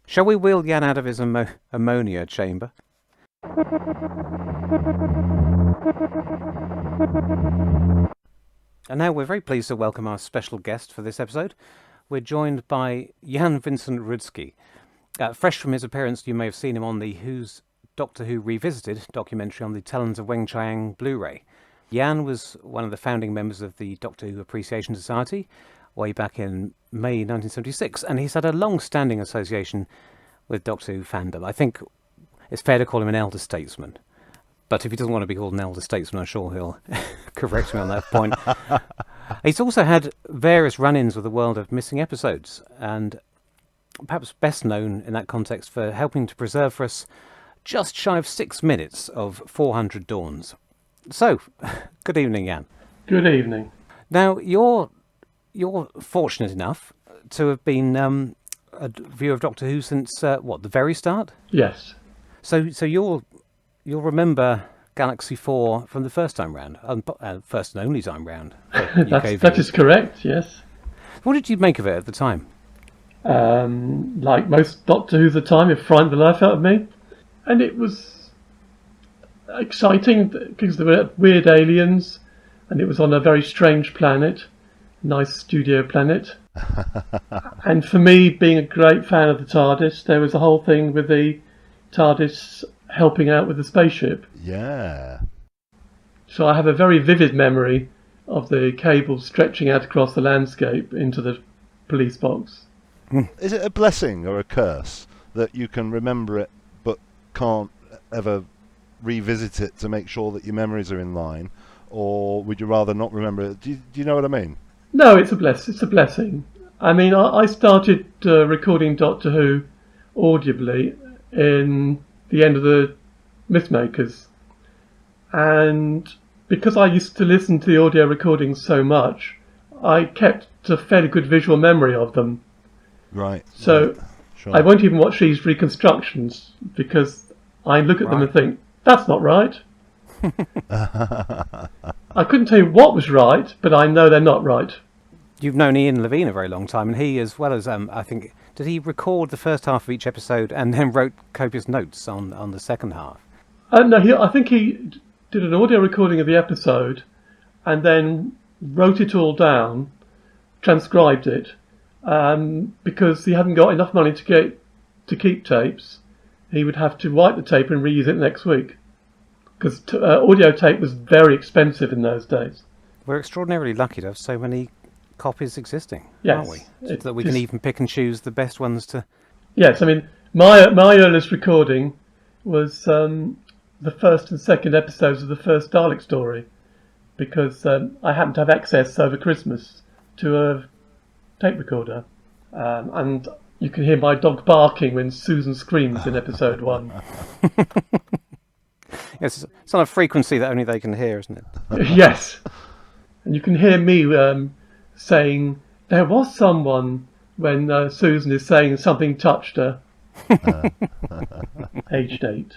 Shall we wheel Jan out of his ammonia chamber? And now we're very pleased to welcome our special guest for this episode. We're joined by Jan Vincent-Rudzki. Fresh from his appearance, you may have seen him on the Who's Doctor Who Revisited documentary on the Talons of Weng-Chiang Blu-ray. Jan was one of the founding members of the Doctor Who Appreciation Society way back in May 1976, and he's had a long-standing association with Doctor Who fandom. I think it's fair to call him an elder statesman. But if he doesn't want to be called an elder statesman, I'm sure he'll correct me on that point. He's also had various run-ins with the world of missing episodes, and perhaps best known in that context for helping to preserve for us just shy of 6 minutes of 400 Dawns. So, good evening, Jan. Good evening. Now, you're fortunate enough to have been a viewer of Doctor Who since, the very start? Yes. So you'll remember Galaxy 4 from the first time round, first and only time round. That is correct, yes. What did you make of it at the time? Like most Doctor Who's at the time, it frightened the life out of me. And it was exciting because there were weird aliens, and it was on a very strange planet, nice studio planet. And for me, being a great fan of the TARDIS, there was a whole thing with the TARDIS helping out with the spaceship. Yeah. So I have a very vivid memory of the cable stretching out across the landscape into the police box. Is it a blessing or a curse that you can remember it but can't ever revisit it to make sure that your memories are in line? Or would you rather not remember it? Do you know what I mean? No, it's a blessing. I mean, I started recording Doctor Who audibly in the end of the Mythmakers, and because I used to listen to the audio recordings so much, I kept a fairly good visual memory of them. Right. So right. Sure. I won't even watch these reconstructions because I look at them and think, that's not right. I couldn't tell you what was right, but I know they're not right. You've known Ian Levine a very long time, and he, as well as, I think, did he record the first half of each episode and then wrote copious notes on the second half? No, I think he did an audio recording of the episode and then wrote it all down, transcribed it, because he hadn't got enough money to keep tapes. He would have to wipe the tape and reuse it next week, because audio tape was very expensive in those days. We're extraordinarily lucky to have so many copies existing, yes, aren't we? So that we can even pick and choose the best ones to... Yes, I mean, my earliest recording was the first and second episodes of the first Dalek story, because I happened to have access over Christmas to a tape recorder, and you can hear my dog barking when Susan screams in episode 1. Yes, it's on a frequency that only they can hear, isn't it? Yes. And you can hear me saying, there was someone, when Susan is saying something touched her. Aged 8.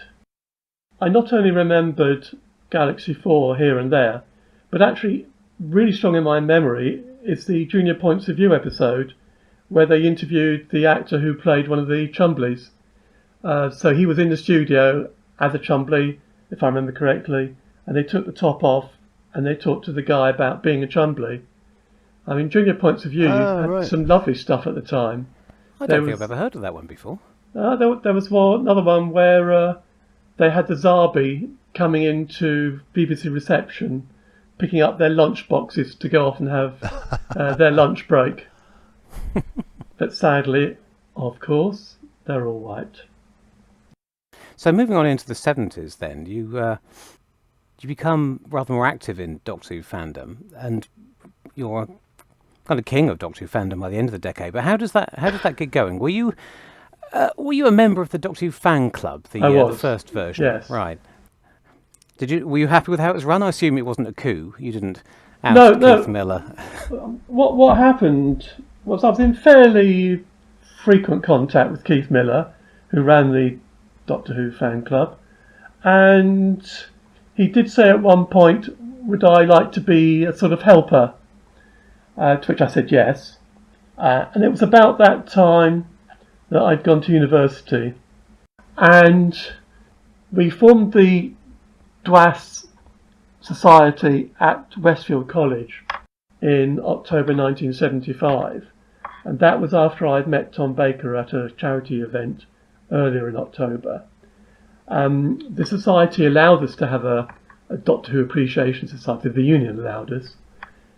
I not only remembered Galaxy 4 here and there, but actually really strong in my memory is the Junior Points of View episode where they interviewed the actor who played one of the Chumbleys. So he was in the studio as a Chumbley, if I remember correctly, and they took the top off and they talked to the guy about being a Chumbley. I mean, Junior Points of View had some lovely stuff at the time. I don't think I've ever heard of that one before. There was another one where they had the Zarbi coming into BBC reception, picking up their lunch boxes to go off and have their lunch break. But sadly, of course, they're all white. So moving on into the 70s then, you become rather more active in Doctor Who fandom, and you're kind of king of Doctor Who fandom by the end of the decade. But how does that get going? Were you a member of the Doctor Who fan club, the first version? Yes. Right. Were you happy with how it was run? I assume it wasn't a coup. You didn't oust Keith Miller. What happened was I was in fairly frequent contact with Keith Miller, who ran the Doctor Who fan club, and he did say at one point, would I like to be a sort of helper? To which I said yes. And it was about that time that I'd gone to university, and we formed the DWAS Society at Westfield College in October 1975, and that was after I'd met Tom Baker at a charity event earlier in October. The society allowed us to have a Doctor Who Appreciation Society. The union allowed us,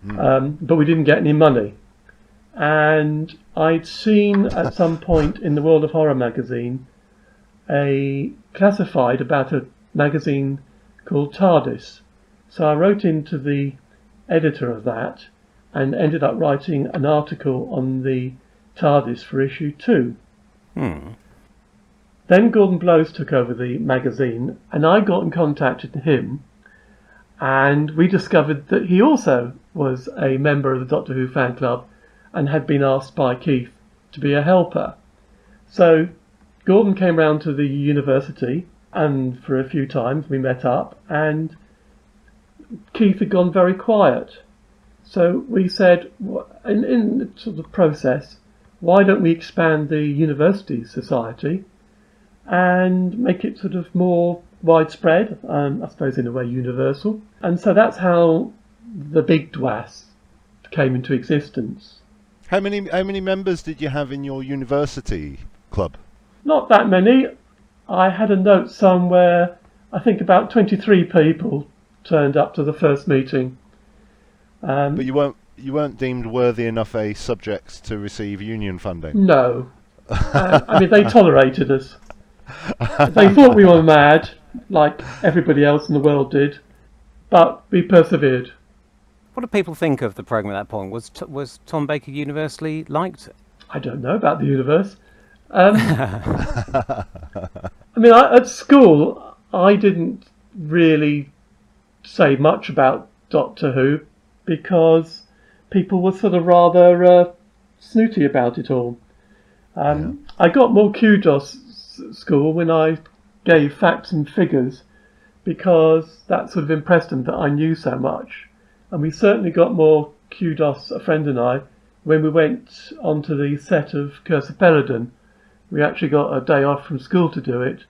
but we didn't get any money. And I'd seen at some point in the World of Horror magazine a classified about a magazine called TARDIS. So I wrote into the editor of that and ended up writing an article on the TARDIS for issue 2. Then Gordon Blows took over the magazine, and I got in contact with him, and we discovered that he also was a member of the Doctor Who fan club and had been asked by Keith to be a helper. So Gordon came round to the university, and for a few times we met up, and Keith had gone very quiet. So we said, in the sort of process, why don't we expand the university society and make it sort of more widespread, I suppose in a way universal. And so that's how the big DWAS came into existence. How many members did you have in your university club? Not that many. I had a note somewhere, I think about 23 people turned up to the first meeting. But you weren't deemed worthy enough a subject to receive union funding? No. I mean, they tolerated us. They thought we were mad, like everybody else in the world did, but we persevered. What do people think of the programme at that point? Was Tom Baker universally liked? I don't know about the universe. I mean, at school, I didn't really say much about Doctor Who because people were sort of rather snooty about it all. I got more kudos at school when I gave facts and figures because that sort of impressed them that I knew so much. And we certainly got more kudos, a friend and I, when we went onto the set of Curse of Peladon. We actually got a day off from school to do it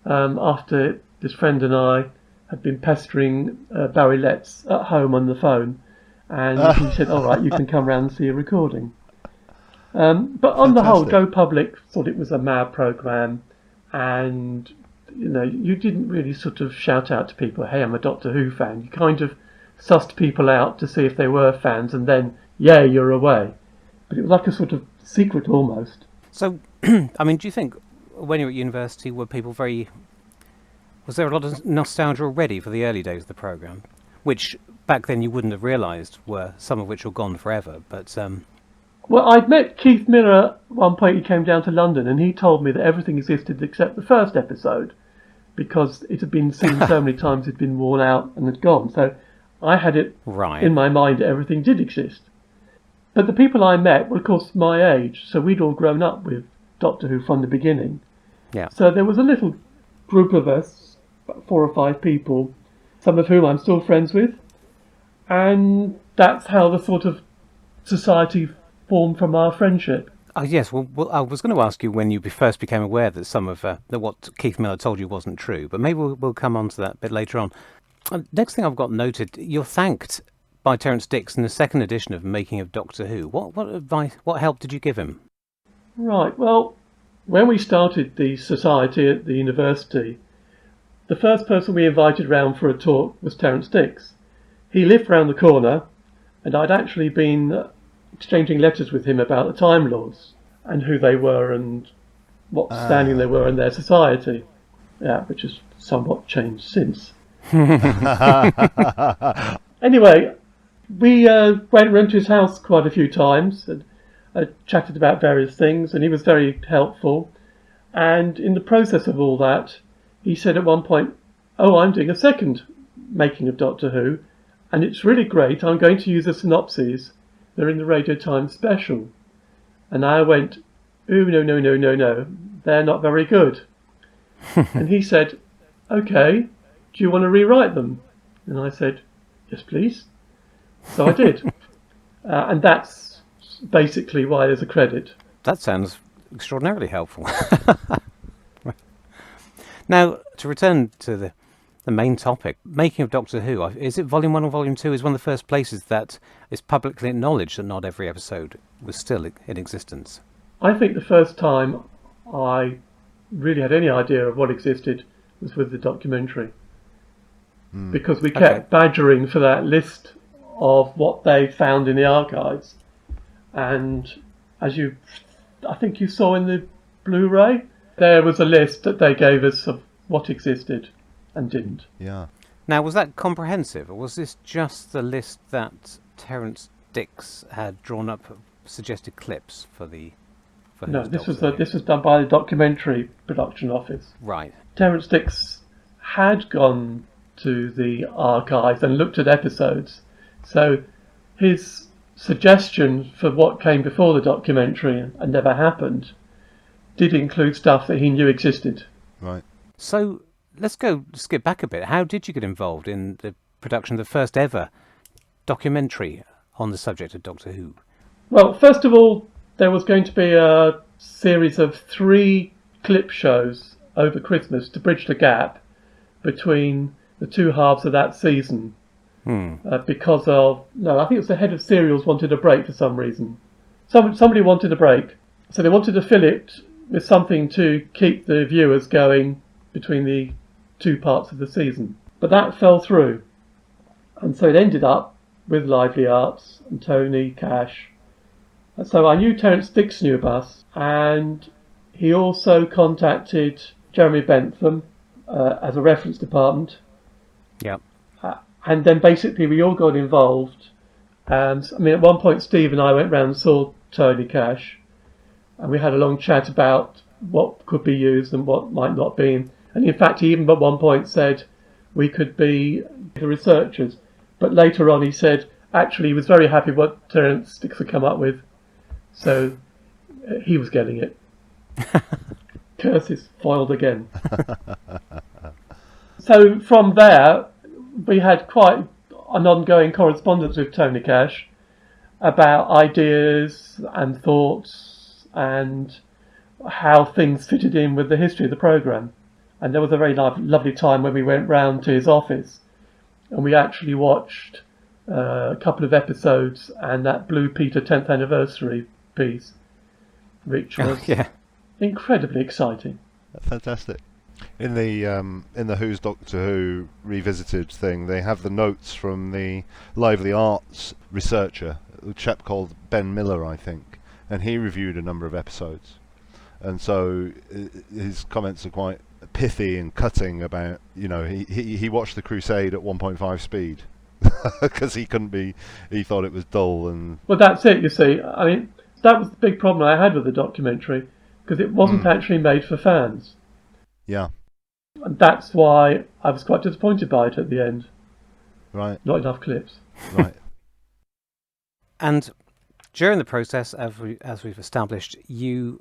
after this friend and I had been pestering Barry Letts at home on the phone, and he said, all right, you can come round and see a recording. But on the whole, Go Public thought it was a mad programme, and you didn't really sort of shout out to people, hey, I'm a Doctor Who fan. You kind of sussed people out to see if they were fans, and then, yeah, you're away. But it was like a sort of secret almost. So, I mean, do you think when you were at university, were people very Was there a lot of nostalgia already for the early days of the programme? Which, back then, you wouldn't have realised were some of which were gone forever, but... Well, I'd met Keith Miller at one point. He came down to London and he told me that everything existed except the first episode because it had been seen so many times, it'd been worn out and had gone. So I had it in my mind that everything did exist. But the people I met were, of course, my age, so we'd all grown up with Doctor Who from the beginning. Yeah. So there was a little group of us, about 4 or 5 people, some of whom I'm still friends with, and that's how the sort of society formed from our friendship. Yes, well, I was going to ask you when you first became aware that some of that what Keith Miller told you wasn't true, but maybe we'll come on to that a bit later on. Next thing I've got noted, you're thanked by Terence Dicks in the second edition of Making of Doctor Who. What advice, what help did you give him? Right, well, when we started the society at the university, the first person we invited round for a talk was Terence Dicks. He lived round the corner, and I'd actually been exchanging letters with him about the Time Lords and who they were and what standing they were in their society. Yeah, which has somewhat changed since. Anyway, we went round to his house quite a few times and chatted about various things, and he was very helpful. And in the process of all that, he said at one point, "Oh, I'm doing a second Making of Doctor Who, and it's really great. I'm going to use the synopses. They're in the Radio Times special." And I went, "Oh, no. They're not very good." And he said, "Okay, do you want to rewrite them?" And I said, "Yes, please." So I did. And that's basically why there's a credit. That sounds extraordinarily helpful. Now, to return to the main topic, Making of Doctor Who, is it Volume 1 or Volume 2 is one of the first places that is publicly acknowledged that not every episode was still in existence? I think the first time I really had any idea of what existed was with the documentary. Because we kept badgering for that list of what they found in the archives. And as I think you saw in the Blu-ray, there was a list that they gave us of what existed and didn't. Yeah. Now, was that comprehensive, or was this just the list that Terence Dicks had drawn up, suggested clips for the? No, this was done by the documentary production office. Right. Terence Dicks had gone to the archives and looked at episodes, so his suggestion for what came before the documentary and never happened did include stuff that he knew existed. Right. So let's skip back a bit. How did you get involved in the production of the first ever documentary on the subject of Doctor Who? Well, first of all, there was going to be a series of 3 clip shows over Christmas to bridge the gap between the 2 halves of that season. Because of... No, I think it was the head of serials wanted a break for some reason. Somebody wanted a break. So they wanted to fill it with something to keep the viewers going between the 2 parts of the season. But that fell through. And so it ended up with Lively Arts and Tony Cash. And so I knew Terence Dicks knew of us, and he also contacted Jeremy Bentham as a reference department. Yeah. And then basically we all got involved. And I mean, at one point Steve and I went round and saw Tony Cash, and we had a long chat about what could be used and what might not be. And in fact, he even at one point said we could be the researchers. But later on he said actually he was very happy what Terence Dicks had come up with. So he was getting it. Curses foiled again. So from there, we had quite an ongoing correspondence with Tony Cash about ideas and thoughts and how things fitted in with the history of the programme. And there was a very lovely time when we went round to his office and we actually watched a couple of episodes and that Blue Peter 10th anniversary piece, which was incredibly exciting. Fantastic. In the Who's Doctor Who Revisited thing, they have the notes from the Lively Arts researcher, a chap called Ben Miller, I think, and he reviewed a number of episodes, and so his comments are quite pithy and cutting about, he watched The Crusade at 1.5 speed because he thought it was dull and... Well, that's it, you see. I mean, that was the big problem I had with the documentary, because it wasn't actually made for fans. Yeah. And that's why I was quite disappointed by it at the end. Right. Not enough clips. Right. And during the process, as we've established, you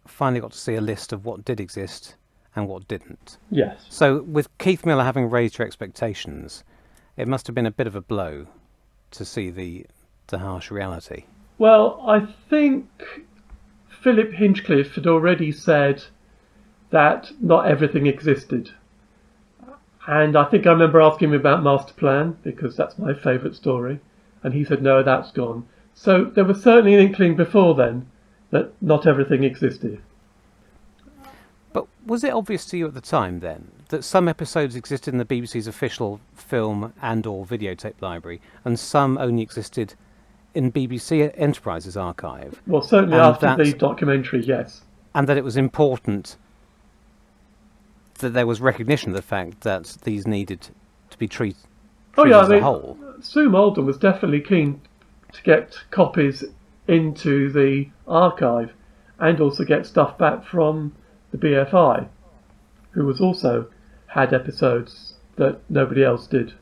finally got to see a list of what did exist and what didn't. Yes. So with Keith Miller having raised your expectations, it must have been a bit of a blow to see the harsh reality. Well, I think Philip Hinchcliffe had already said that not everything existed. And I think I remember asking him about Master Plan, because that's my favourite story. And he said, no, that's gone. So there was certainly an inkling before then that not everything existed. But was it obvious to you at the time then that some episodes existed in the BBC's official film and or videotape library and some only existed in BBC Enterprise's archive? Well, certainly after the documentary, yes. And that it was important that there was recognition of the fact that these needed to be treated as a whole. Sue Malden was definitely keen to get copies into the archive and also get stuff back from the BFI, who was also had episodes that nobody else did.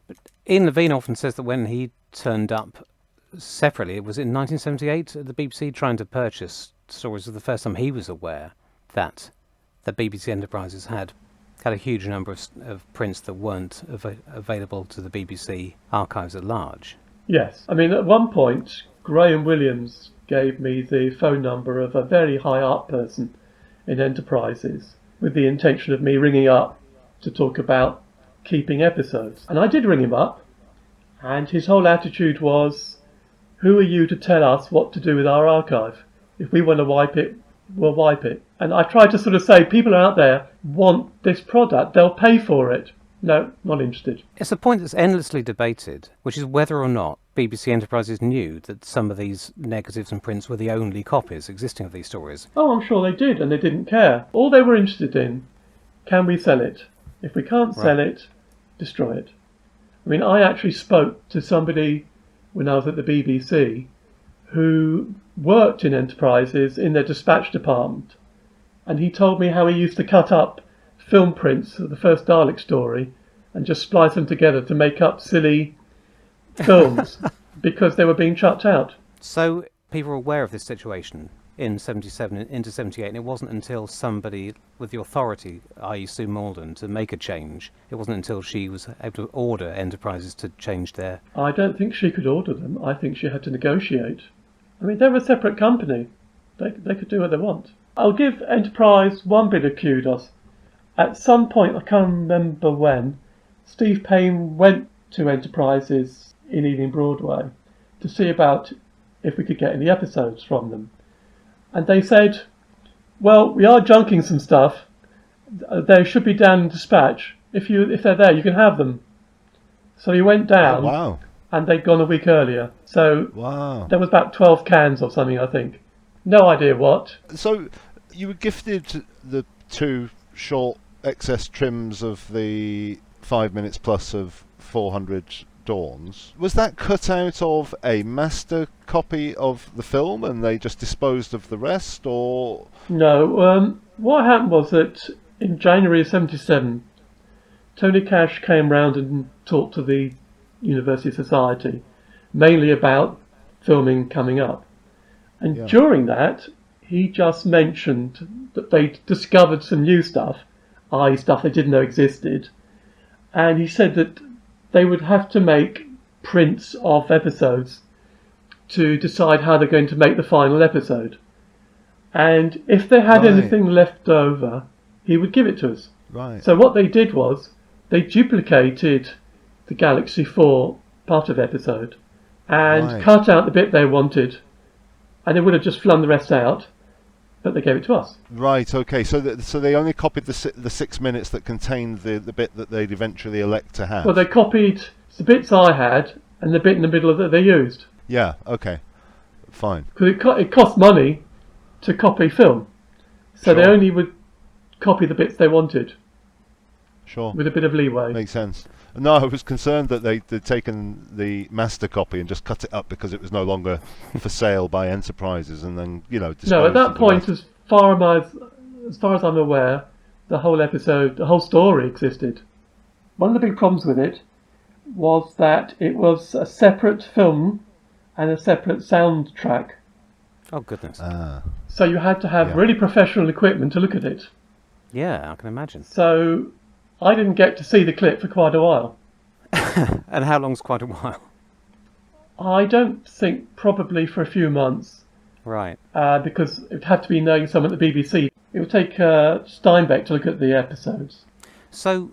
But Ian Levine often says that when he turned up separately, it was in 1978 at the BBC trying to purchase stories. Was the first time he was aware that the BBC Enterprises had a huge number of prints that weren't available to the BBC archives at large. Yes. I mean, at one point, Graham Williams gave me the phone number of a very high up person in Enterprises with the intention of me ringing up to talk about keeping episodes. And I did ring him up, and his whole attitude was, who are you to tell us what to do with our archive? If we want to wipe it, we'll wipe it. And I tried to sort of say, people out there want this product, they'll pay for it. No, not interested. It's a point that's endlessly debated, which is whether or not BBC Enterprises knew that some of these negatives and prints were the only copies existing of these stories. Oh, I'm sure they did, and they didn't care. All they were interested in, can we sell it? If we can't sell it, destroy it. I mean, I actually spoke to somebody when I was at the BBC who worked in Enterprises in their dispatch department, and he told me how he used to cut up film prints of the first Dalek story and just splice them together to make up silly films because they were being chucked out. So people were aware of this situation in 77 into 78, and it wasn't until somebody with the authority, i.e. Sue Malden, to make a change, it wasn't until she was able to order Enterprises to change their... I don't think she could order them. I think she had to negotiate. I mean, they're a separate company. They could do what they want. I'll give Enterprise one bit of kudos. At some point, I can't remember when, Steve Payne went to Enterprises in Ealing Broadway to see about if we could get any episodes from them. And they said, well, we are junking some stuff. They should be down in dispatch. If they're there, you can have them. So he went down. Oh, wow. And they'd gone a week earlier. So wow. There was about 12 cans or something, I think. No idea what. So you were gifted the 2 short excess trims of the 5 minutes plus of 400 Dawns. Was that cut out of a master copy of the film and they just disposed of the rest, or...? No, what happened was that in January of 77, Tony Cash came round and talked to the University Society, mainly about filming coming up. And during that, he just mentioned that they'd discovered some new stuff, i.e. stuff they didn't know existed. And he said that they would have to make prints of episodes to decide how they're going to make the final episode. And if they had anything left over, he would give it to us. Right. So what they did was they duplicated the Galaxy 4 part of episode and cut out the bit they wanted, and they would have just flung the rest out, but they gave it to us. Right, okay. So they only copied the 6 minutes that contained the bit that they'd eventually elect to have. Well, they copied the bits I had and the bit in the middle that they used. Yeah, okay. Fine. Because it cost money to copy film. So they only would copy the bits they wanted Sure. with a bit of leeway. Makes sense. No, I was concerned that they'd taken the master copy and just cut it up because it was no longer for sale by Enterprises, and then No, at disposed that of the point, rest. as far as I'm aware, the whole story existed. One of the big problems with it was that it was a separate film and a separate soundtrack. Oh, goodness. So you had to have really professional equipment to look at it. Yeah, I can imagine. So I didn't get to see the clip for quite a while. And how long's quite a while? I don't think probably for a few months. Right. Because it would have to be knowing someone at the BBC. It would take Steinbeck to look at the episodes. So,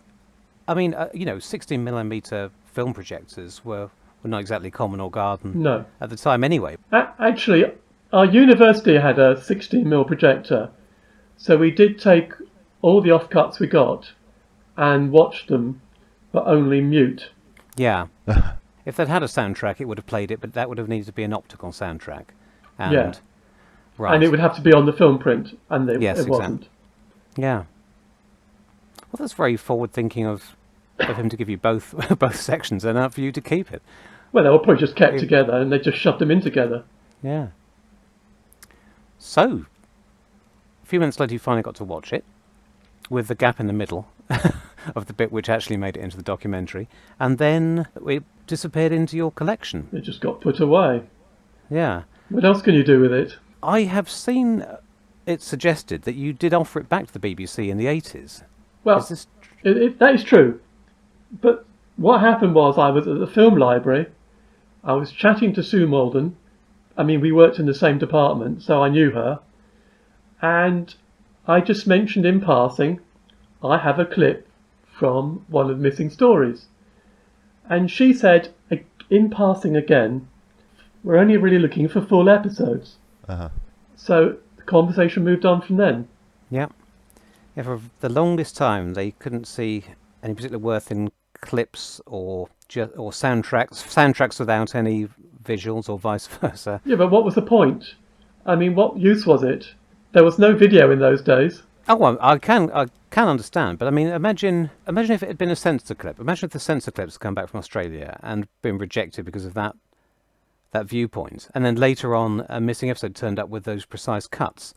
I mean, 16mm film projectors were not exactly common or garden at the time anyway. Actually, our university had a 16mm projector, so we did take all the offcuts we got and watch them, but only mute. Yeah. If they'd had a soundtrack, it would have played it, but that would have needed to be an optical soundtrack. And, right. And it would have to be on the film print, and it wasn't. Exactly. Yeah. Well, that's very forward-thinking of him to give you both sections and not for you to keep it. Well, they were probably just kept together, and they just shoved them in together. Yeah. So, a few minutes later, you finally got to watch it, with the gap in the middle of the bit which actually made it into the documentary, and then it disappeared into your collection. It just got put away. Yeah. What else can you do with it? I have seen it suggested that you did offer it back to the BBC in the 80s. Well, that is true. But what happened was I was at the film library. I was chatting to Sue Malden. I mean, we worked in the same department, so I knew her. And I just mentioned in passing, I have a clip from one of the missing stories. And she said, in passing again, we're only really looking for full episodes. So the conversation moved on from then. Yeah. For the longest time, they couldn't see any particular worth in clips or soundtracks without any visuals or vice versa. Yeah, but what was the point? I mean, what use was it? There was no video in those days. Oh, well, I can understand, but I mean, imagine if it had been a censor clip. Imagine if the censor clips had come back from Australia and been rejected because of that viewpoint, and then later on a missing episode turned up with those precise cuts.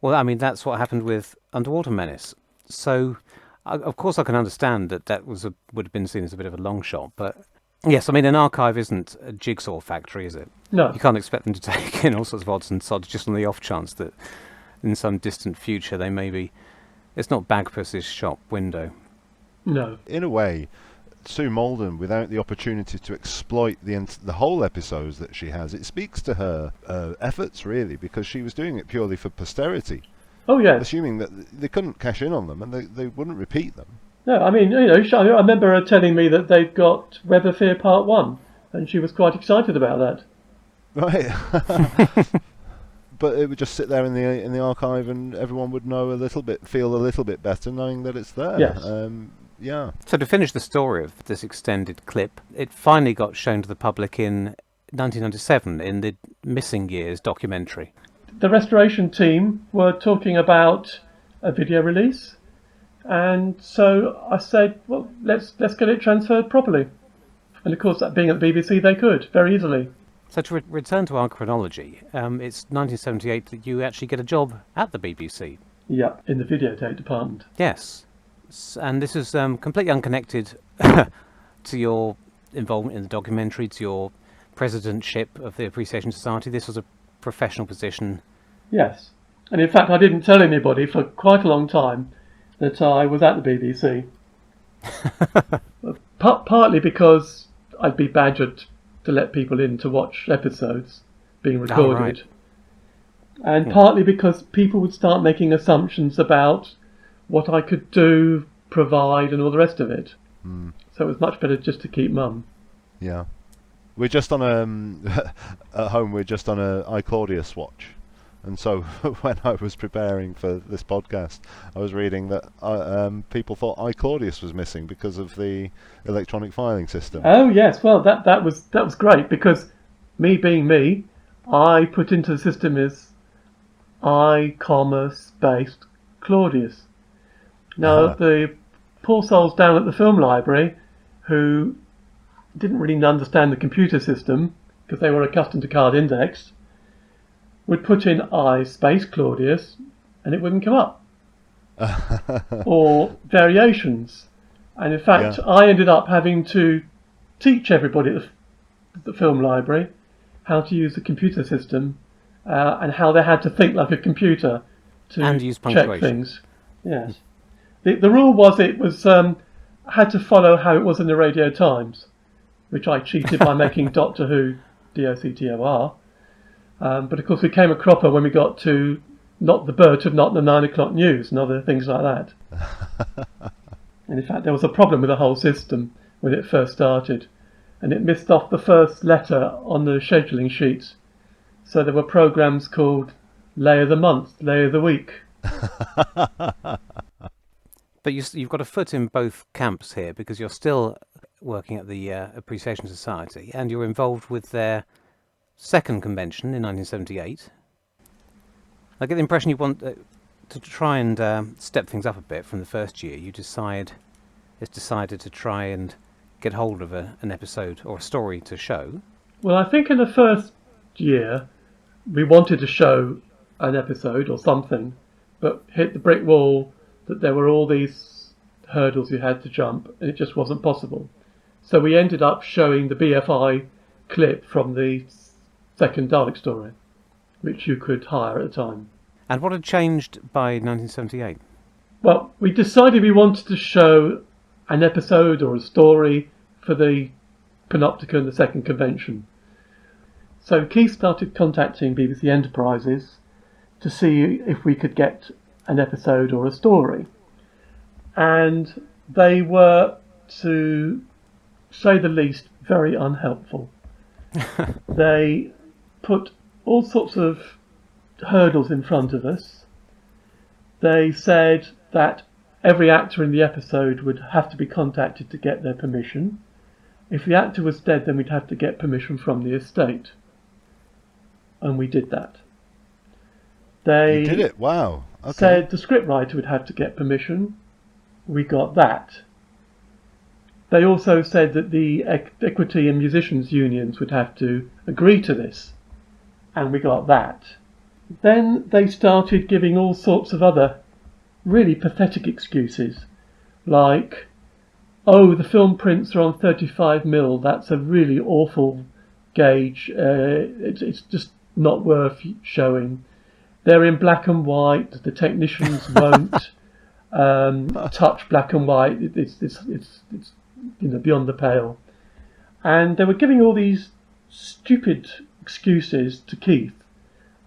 Well, I mean, that's what happened with Underwater Menace. So, of course, I can understand that would have been seen as a bit of a long shot, but yes, I mean, an archive isn't a jigsaw factory, is it? No. You can't expect them to take in all sorts of odds and sods just on the off chance that in some distant future they may be. It's not Bagpuss's shop window. No. In a way, Sue Malden, without the opportunity to exploit the whole episodes that she has, it speaks to her efforts, really, because she was doing it purely for posterity. Oh, yes. Assuming that they couldn't cash in on them and they wouldn't repeat them. No, I mean, I remember her telling me that they'd got Web of Fear Part 1, and she was quite excited about that. Right. But it would just sit there in the archive, and everyone would feel a little bit better knowing that it's there. Yes. Yeah. So to finish the story of this extended clip, it finally got shown to the public in 1997 in the Missing Years documentary. The restoration team were talking about a video release, and so I said, well, let's get it transferred properly. And of course, that being at the BBC, they could very easily. So to return to our chronology, it's 1978 that you actually get a job at the BBC. Yeah, in the videotape department. Yes. And this is completely unconnected to your involvement in the documentary, to your presidentship of the Appreciation Society. This was a professional position. Yes. And in fact, I didn't tell anybody for quite a long time that I was at the BBC. Partly because I'd be badgered to let people in to watch episodes being recorded. Oh, right. And partly because people would start making assumptions about what I could do, provide, and all the rest of it. So it was much better just to keep mum. Yeah. We're just on at home, we're just on a iClaudius watch. And so when I was preparing for this podcast, I was reading that people thought iClaudius was missing because of the electronic filing system. Oh yes, well that was great, because me being me, I put into the system is I, space Claudius. Now, the poor souls down at the film library who didn't really understand the computer system because they were accustomed to card index would put in I space Claudius and it wouldn't come up. Or variations. And in fact, I ended up having to teach everybody at the film library how to use the computer system and how they had to think like a computer to and use check things. Yes. The rule was it was had to follow how it was in the Radio Times, which I cheated by making Doctor Who DOCTOR. But of course we came a cropper when we got to Not the Bird of Not the 9 o'clock news and other things like that. And in fact there was a problem with the whole system when it first started, and it missed off the first letter on the scheduling sheets. So there were programs called Lay of the Month, Lay of the Week. But you've got a foot in both camps here, because you're still working at the Appreciation Society and you're involved with their second convention in 1978. I get the impression you want to try and step things up a bit from the first year. It's decided to try and get hold of an episode or a story to show. Well, I think in the first year we wanted to show an episode or something, but hit the brick wall that there were all these hurdles you had to jump and it just wasn't possible. So we ended up showing the BFI clip from the second Dalek story, which you could hire at the time. And what had changed by 1978? Well, we decided we wanted to show an episode or a story for the Panopticon, the second convention. So Keith started contacting BBC Enterprises to see if we could get an episode or a story. And they were, to say the least, very unhelpful. They put all sorts of hurdles in front of us. They said that every actor in the episode would have to be contacted to get their permission. If the actor was dead, then we'd have to get permission from the estate. And we did that. They You did it? Wow. Okay. said the scriptwriter would have to get permission. We got that. They also said that the equity and musicians unions would have to agree to this. And we got that. Then they started giving all sorts of other really pathetic excuses, like, oh, the film prints are on 35mm, that's a really awful gauge, it's just not worth showing. They're in black and white, the technicians won't touch black and white, it's beyond the pale. And they were giving all these stupid excuses to Keith.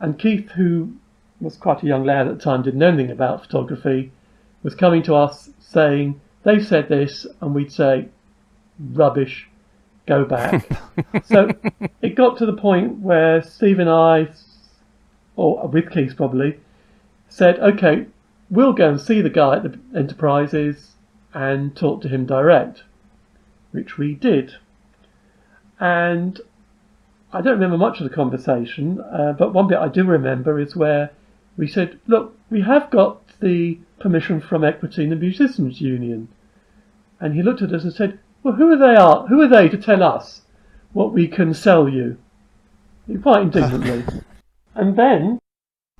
And Keith, who was quite a young lad at the time, didn't know anything about photography, was coming to us saying, they said this, and we'd say, rubbish, go back. So it got to the point where Steve and I, or with Keith probably, said, okay, we'll go and see the guy at the Enterprises and talk to him direct, which we did. And I don't remember much of the conversation, but one bit I do remember is where we said, look, we have got the permission from Equity and the Musicians Union. And he looked at us and said, well, who are they to tell us what we can sell you? Quite indignantly. And then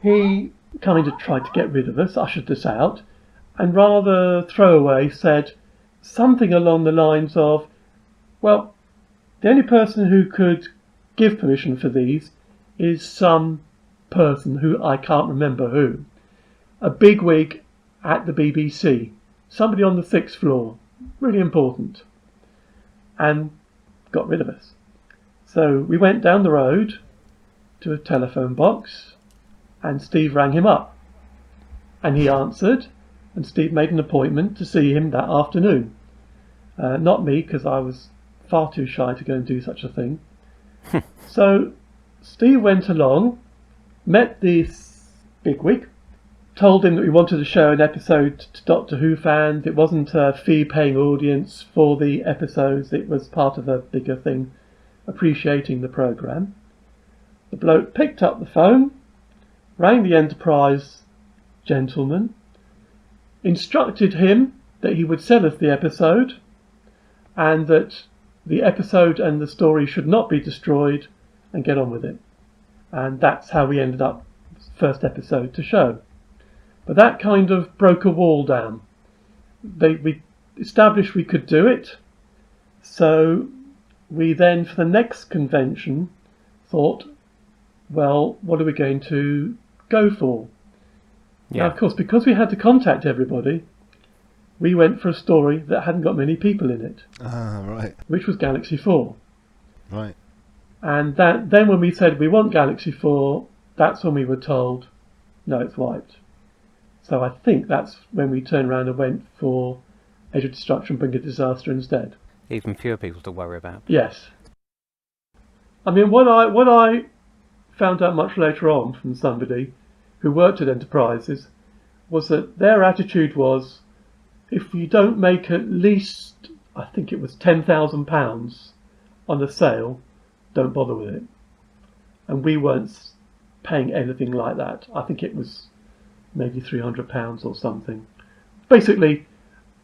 he kind of tried to get rid of us, ushered us out, and rather throwaway said something along the lines of, well, the only person who could give permission for these is some person who I can't remember who, a bigwig at the BBC, somebody on the 6th floor, really important, and got rid of us. So we went down the road to a telephone box and Steve rang him up and he answered, and Steve made an appointment to see him that afternoon. Not me, because I was far too shy to go and do such a thing. So Steve went along, met this bigwig, told him that we wanted to show an episode to Doctor Who fans. It wasn't a fee-paying audience for the episodes, it was part of a bigger thing, appreciating the programme. The bloke picked up the phone, rang the Enterprise gentleman, instructed him that he would sell us the episode and that the episode and the story should not be destroyed and get on with it. And that's how we ended up first episode to show. But that kind of broke a wall down. We established we could do it, so we then, for the next convention, thought, well, what are we going to go for? Yeah. Now, of course, because we had to contact everybody, we went for a story that hadn't got many people in it. Right. Which was Galaxy 4. Right. And then when we said we want Galaxy 4, that's when we were told, no, it's wiped. So I think that's when we turned around and went for Age of Destruction, Bring a Disaster instead. Even fewer people to worry about. Yes. I mean, what I found out much later on from somebody who worked at Enterprises was that their attitude was, if you don't make at least, I think it was £10,000 on a sale, don't bother with it. And we weren't paying anything like that. I think it was maybe £300 or something. Basically,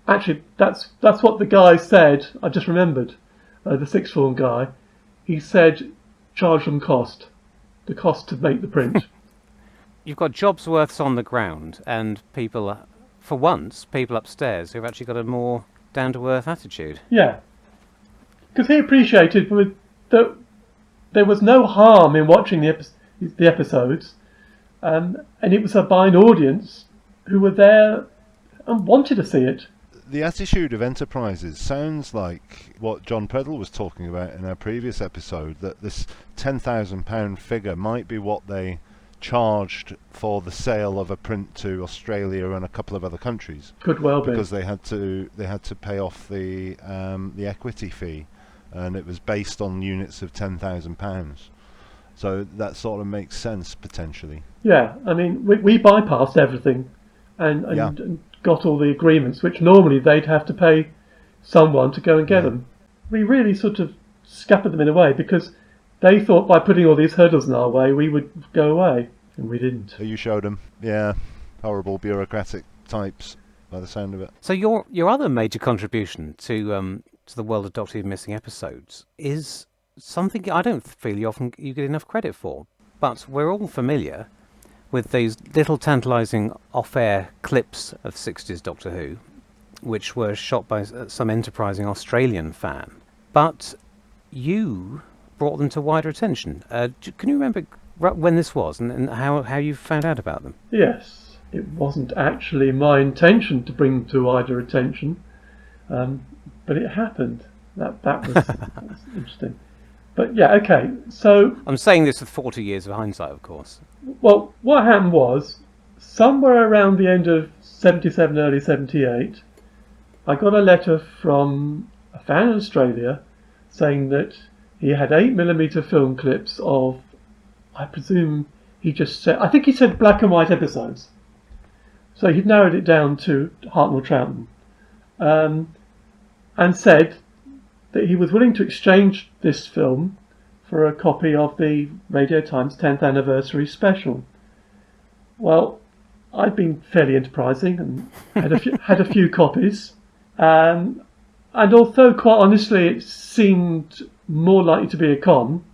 actually, that's what the guy said. I just remembered, the sixth form guy. He said, charge them the cost to make the print. You've got jobs worths on the ground, and people, for once, people upstairs who've actually got a more down-to-earth attitude. Yeah. Because he appreciated that there was no harm in watching the episodes, and it was a buying audience who were there and wanted to see it. The attitude of Enterprises sounds like what John Preddle was talking about in our previous episode, that this £10,000 figure might be what they charged for the sale of a print to Australia and a couple of other countries. Could well be. Because they had to pay off the equity fee, and it was based on units of £10,000. So that sort of makes sense potentially. Yeah, I mean, we bypassed everything and got all the agreements, which normally they'd have to pay someone to go and get them. We really sort of scuppered them in a way because they thought by putting all these hurdles in our way we would go away, and we didn't. So you showed them, horrible bureaucratic types by the sound of it. So your other major contribution to the world of Doctor Who missing episodes is something I don't feel you get enough credit for. But we're all familiar with these little tantalising off-air clips of 60s Doctor Who, which were shot by some enterprising Australian fan. But you brought them to wider attention. Can you remember when this was and how you found out about them? Yes, it wasn't actually my intention to bring them to wider attention, but it happened. That was interesting. But yeah, okay, so... I'm saying this with 40 years of hindsight, of course. Well, what happened was, somewhere around the end of 77, early 78, I got a letter from a fan in Australia saying that he had 8mm film clips of, I presume he just said, I think he said black and white episodes. So he'd narrowed it down to Hartnell Troughton, and said that he was willing to exchange this film for a copy of the Radio Times 10th anniversary special. Well, I'd been fairly enterprising and had a few copies, and although quite honestly it seemed more likely to be a con,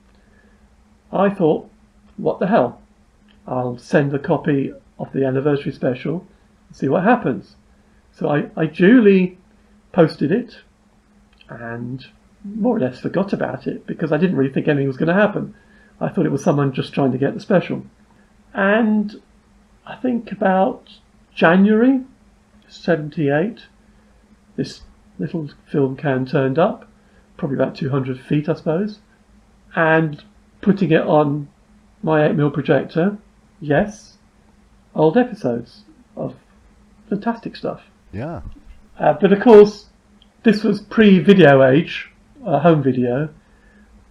I thought, what the hell? I'll send a copy of the anniversary special and see what happens. So I duly posted it and more or less forgot about it because I didn't really think anything was going to happen. I thought it was someone just trying to get the special. And I think about January 78, this little film can turned up, probably about 200 feet I suppose, and putting it on my 8mm projector, yes, old episodes of fantastic stuff. Yeah. But of course, this was pre-video age, home video,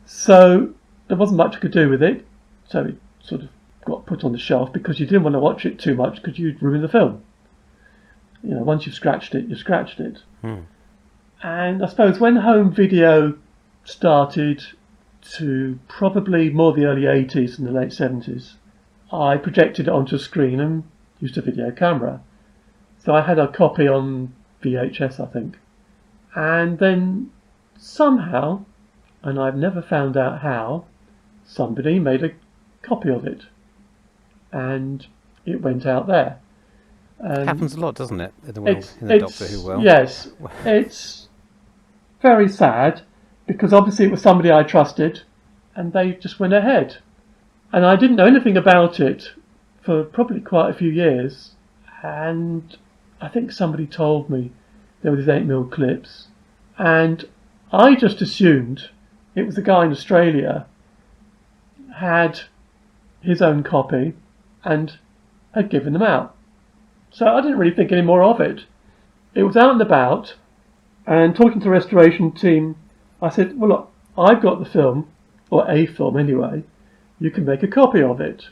so there wasn't much you could do with it. So it sort of got put on the shelf because you didn't want to watch it too much because you'd ruin the film. You know, once you've scratched it, you've scratched it. And I suppose when home video started to probably more the early 80s and the late 70s, I projected it onto a screen and used a video camera. So I had a copy on VHS, I think. And then somehow, and I've never found out how, somebody made a copy of it. And it went out there. Happens a lot, doesn't it, in the world, in the Doctor Who world? Yes, it's very sad, because obviously it was somebody I trusted, and they just went ahead. And I didn't know anything about it for probably quite a few years, and I think somebody told me there were these 8mm clips, and I just assumed it was the guy in Australia had his own copy and had given them out. So I didn't really think any more of it. It was out and about, and talking to the restoration team, I said, well, look, I've got the film, or a film anyway, you can make a copy of it.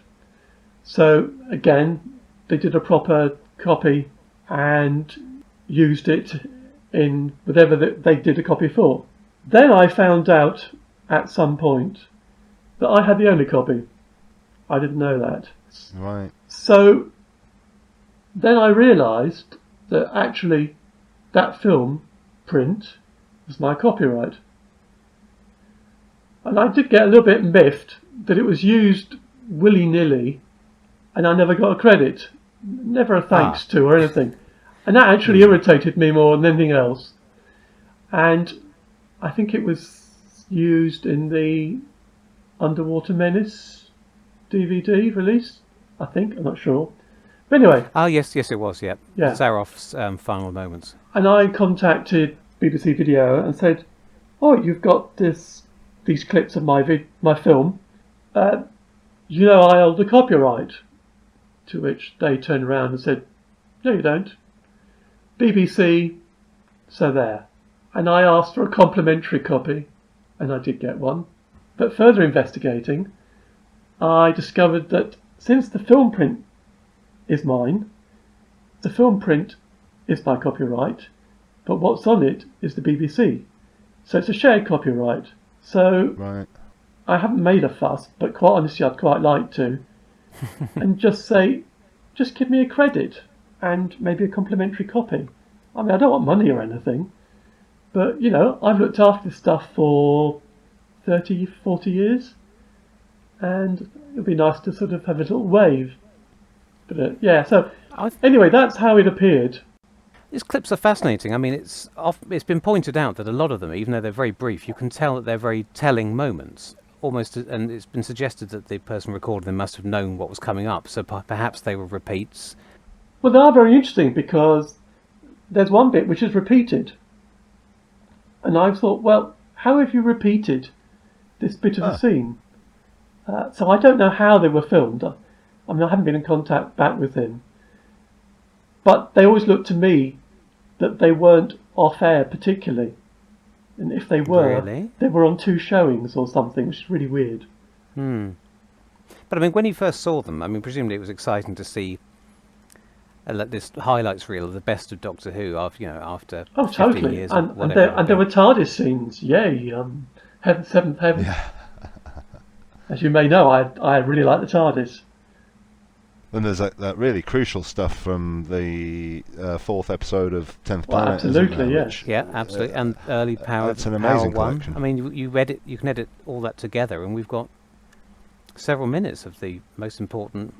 So again, they did a proper copy and used it in whatever they did a copy for. Then I found out at some point that I had the only copy. I didn't know that. Right. So then I realised that actually that film print was my copyright. And I did get a little bit miffed that it was used willy-nilly and I never got a credit. Never a thanks to or anything. And that actually irritated me more than anything else. And I think it was used in the Underwater Menace DVD release, I think. I'm not sure. But anyway. Oh, yes, it was, yeah. Zaroff's final moments. And I contacted BBC Video and said, oh, you've got these clips of my film. You know I hold the copyright. To which they turned around and said, no, you don't. BBC, so there. And I asked for a complimentary copy, and I did get one. But further investigating, I discovered that since the film print is mine, the film print is my copyright, but what's on it is the BBC. So it's a shared copyright. So right. I haven't made a fuss, but quite honestly I'd quite like to. And just say, just give me a credit and maybe a complimentary copy. I mean, I don't want money or anything, but, you know, I've looked after this stuff for 30, 40 years, and it would be nice to sort of have a little wave. But, so anyway, that's how it appeared. These clips are fascinating. I mean, it's been pointed out that a lot of them, even though they're very brief, you can tell that they're very telling moments. Almost, and it's been suggested that the person recording them must have known what was coming up, so perhaps they were repeats. Well, they are very interesting because there's one bit which is repeated. And I thought, well, how have you repeated this bit of the scene? So I don't know how they were filmed. I mean, I haven't been in contact back with him. But they always looked to me that they weren't off-air particularly. And if they were, really? They were on 2 showings or something, which is really weird. But I mean, when you first saw them, I mean, presumably it was exciting to see this highlights reel of the best of Doctor Who after 15 years. And whatever. There were TARDIS scenes. Yay, Seventh Heaven. Yeah. As you may know, I really like the TARDIS. Then there's that really crucial stuff from the 4th episode of 10th Planet. Absolutely, yes. Yeah, absolutely. And early Power. That's an amazing Power collection. 1. I mean, you can edit all that together, and we've got several minutes of the most important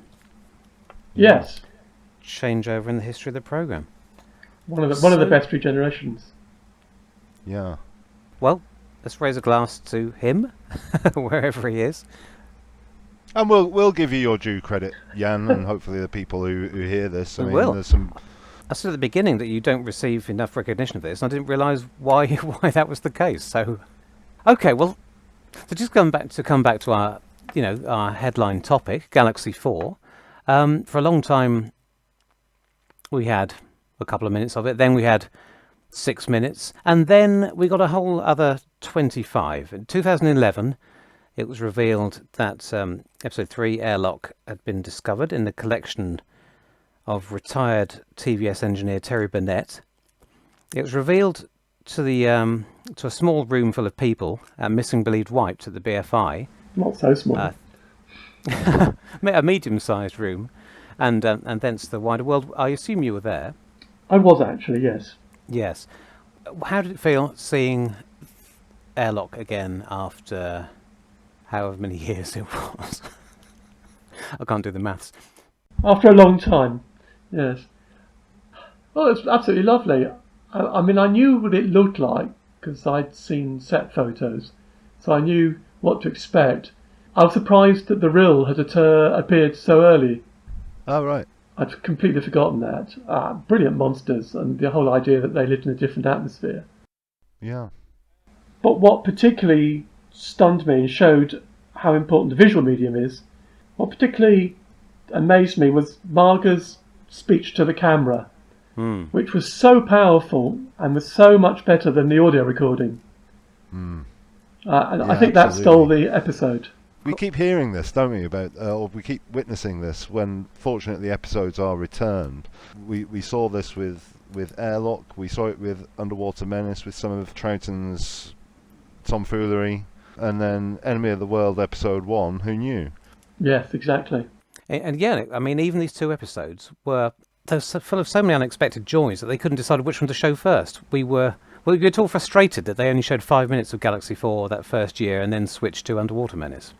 changeover in the history of the programme. One of the best regenerations. Yeah. Well, let's raise a glass to him, wherever he is. And we'll give you your due credit, Jan, and hopefully the people who hear this. I will. There's some. I said at the beginning that you don't receive enough recognition of this, and I didn't realise why that was the case. So, okay, well, so just come back to our headline topic, Galaxy 4. For a long time, we had a couple of minutes of it. Then we had 6 minutes, and then we got a whole other 25. In 2011. It was revealed that Episode 3, Airlock, had been discovered in the collection of retired TVS engineer Terry Burnett. It was revealed to a small room full of people, missing believed wiped at the BFI. Not so small. A medium-sized room, and thence the wider world. I assume you were there. I was actually, yes. Yes. How did it feel seeing Airlock again after however many years it was? I can't do the maths. After a long time, yes. Oh, it's absolutely lovely. I mean, I knew what it looked like because I'd seen set photos, so I knew what to expect. I was surprised that the rill had appeared so early. Oh, right. I'd completely forgotten that. Brilliant monsters, and the whole idea that they lived in a different atmosphere. Yeah. But what particularly stunned me and showed how important the visual medium is, what particularly amazed me was Marga's speech to the camera, which was so powerful and was so much better than the audio recording. And Yeah, I think that absolutely. stole the episode. We keep hearing this, don't we? Or we keep witnessing this when, fortunately, episodes are returned. We saw this with Airlock. We saw it with Underwater Menace, with some of Troughton's tomfoolery, and then Enemy of the World episode 1. Who knew? Yes, exactly. And yeah, I mean, even these 2 episodes were full of so many unexpected joys that they couldn't decide which one to show first. We were all frustrated that they only showed 5 minutes of Galaxy 4 that first year and then switched to Underwater Menace,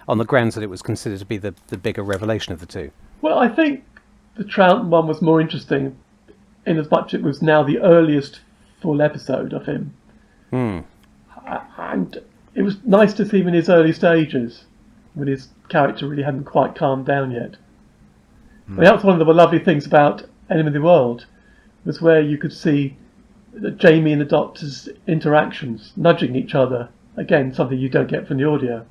on the grounds that it was considered to be the bigger revelation of the 2. Well, I think the Troughton one was more interesting in as much it was now the earliest full episode of him. And it was nice to see him in his early stages, when his character really hadn't quite calmed down yet. I mean, that was one of the lovely things about Enemy of the World, was where you could see Jamie and the Doctor's interactions, nudging each other. Again, something you don't get from the audio.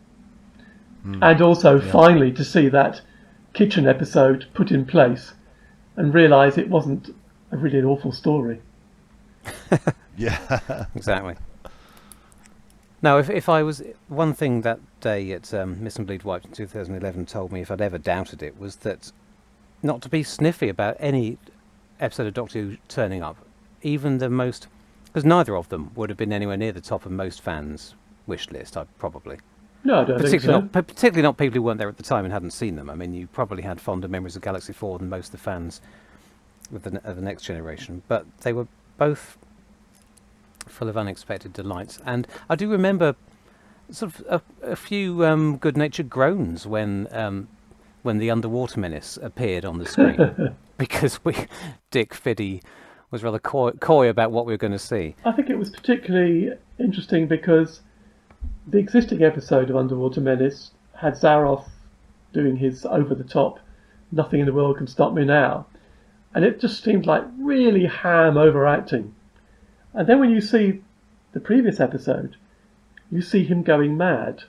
And also, finally, to see that kitchen episode put in place and realise it wasn't really an awful story. Yeah. Exactly. Now, if I was... One thing that day at Miss and Bleed Wiped in 2011 told me, if I'd ever doubted it, was that not to be sniffy about any episode of Doctor Who turning up, even the most... Because neither of them would have been anywhere near the top of most fans' wish list, probably. No, I don't think so. Particularly not people who weren't there at the time and hadn't seen them. I mean, you probably had fonder memories of Galaxy 4 than most of the fans of the next generation. But they were both full of unexpected delights. And I do remember sort of a few good-natured groans when the Underwater Menace appeared on the screen. Because Dick Fiddy was rather coy about what we were going to see. I think it was particularly interesting because the existing episode of Underwater Menace had Zaroff doing his over-the-top "Nothing in the World Can Stop Me Now," and it just seemed like really ham overacting. And then when you see the previous episode, you see him going mad,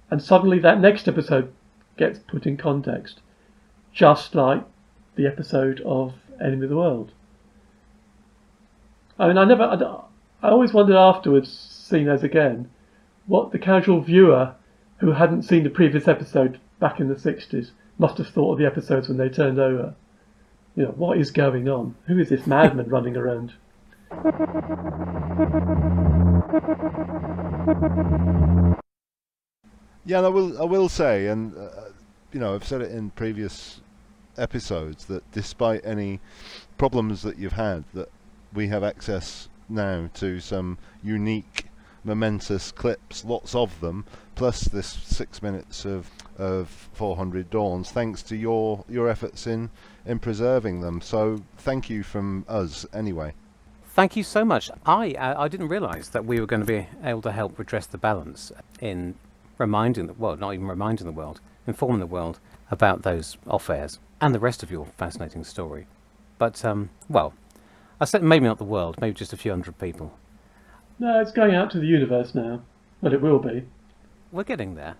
and suddenly that next episode gets put in context, just like the episode of Enemy of the World. I mean, I always wondered afterwards, seeing those again, what the casual viewer who hadn't seen the previous episode back in the 60s must have thought of the episodes when they turned over. You know, what is going on? Who is this madman running around? Yeah, and I will say, and I've said it in previous episodes, that despite any problems that you've had, that we have access now to some unique, momentous clips, lots of them, plus this 6 minutes of 400 Dawns, thanks to your efforts in preserving them. So thank you from us anyway. Thank you so much. I didn't realise that we were going to be able to help redress the balance in informing the world about those off-airs and the rest of your fascinating story. But, I said maybe not the world, maybe just a few hundred people. No, it's going out to the universe now. Well, it will be. We're getting there.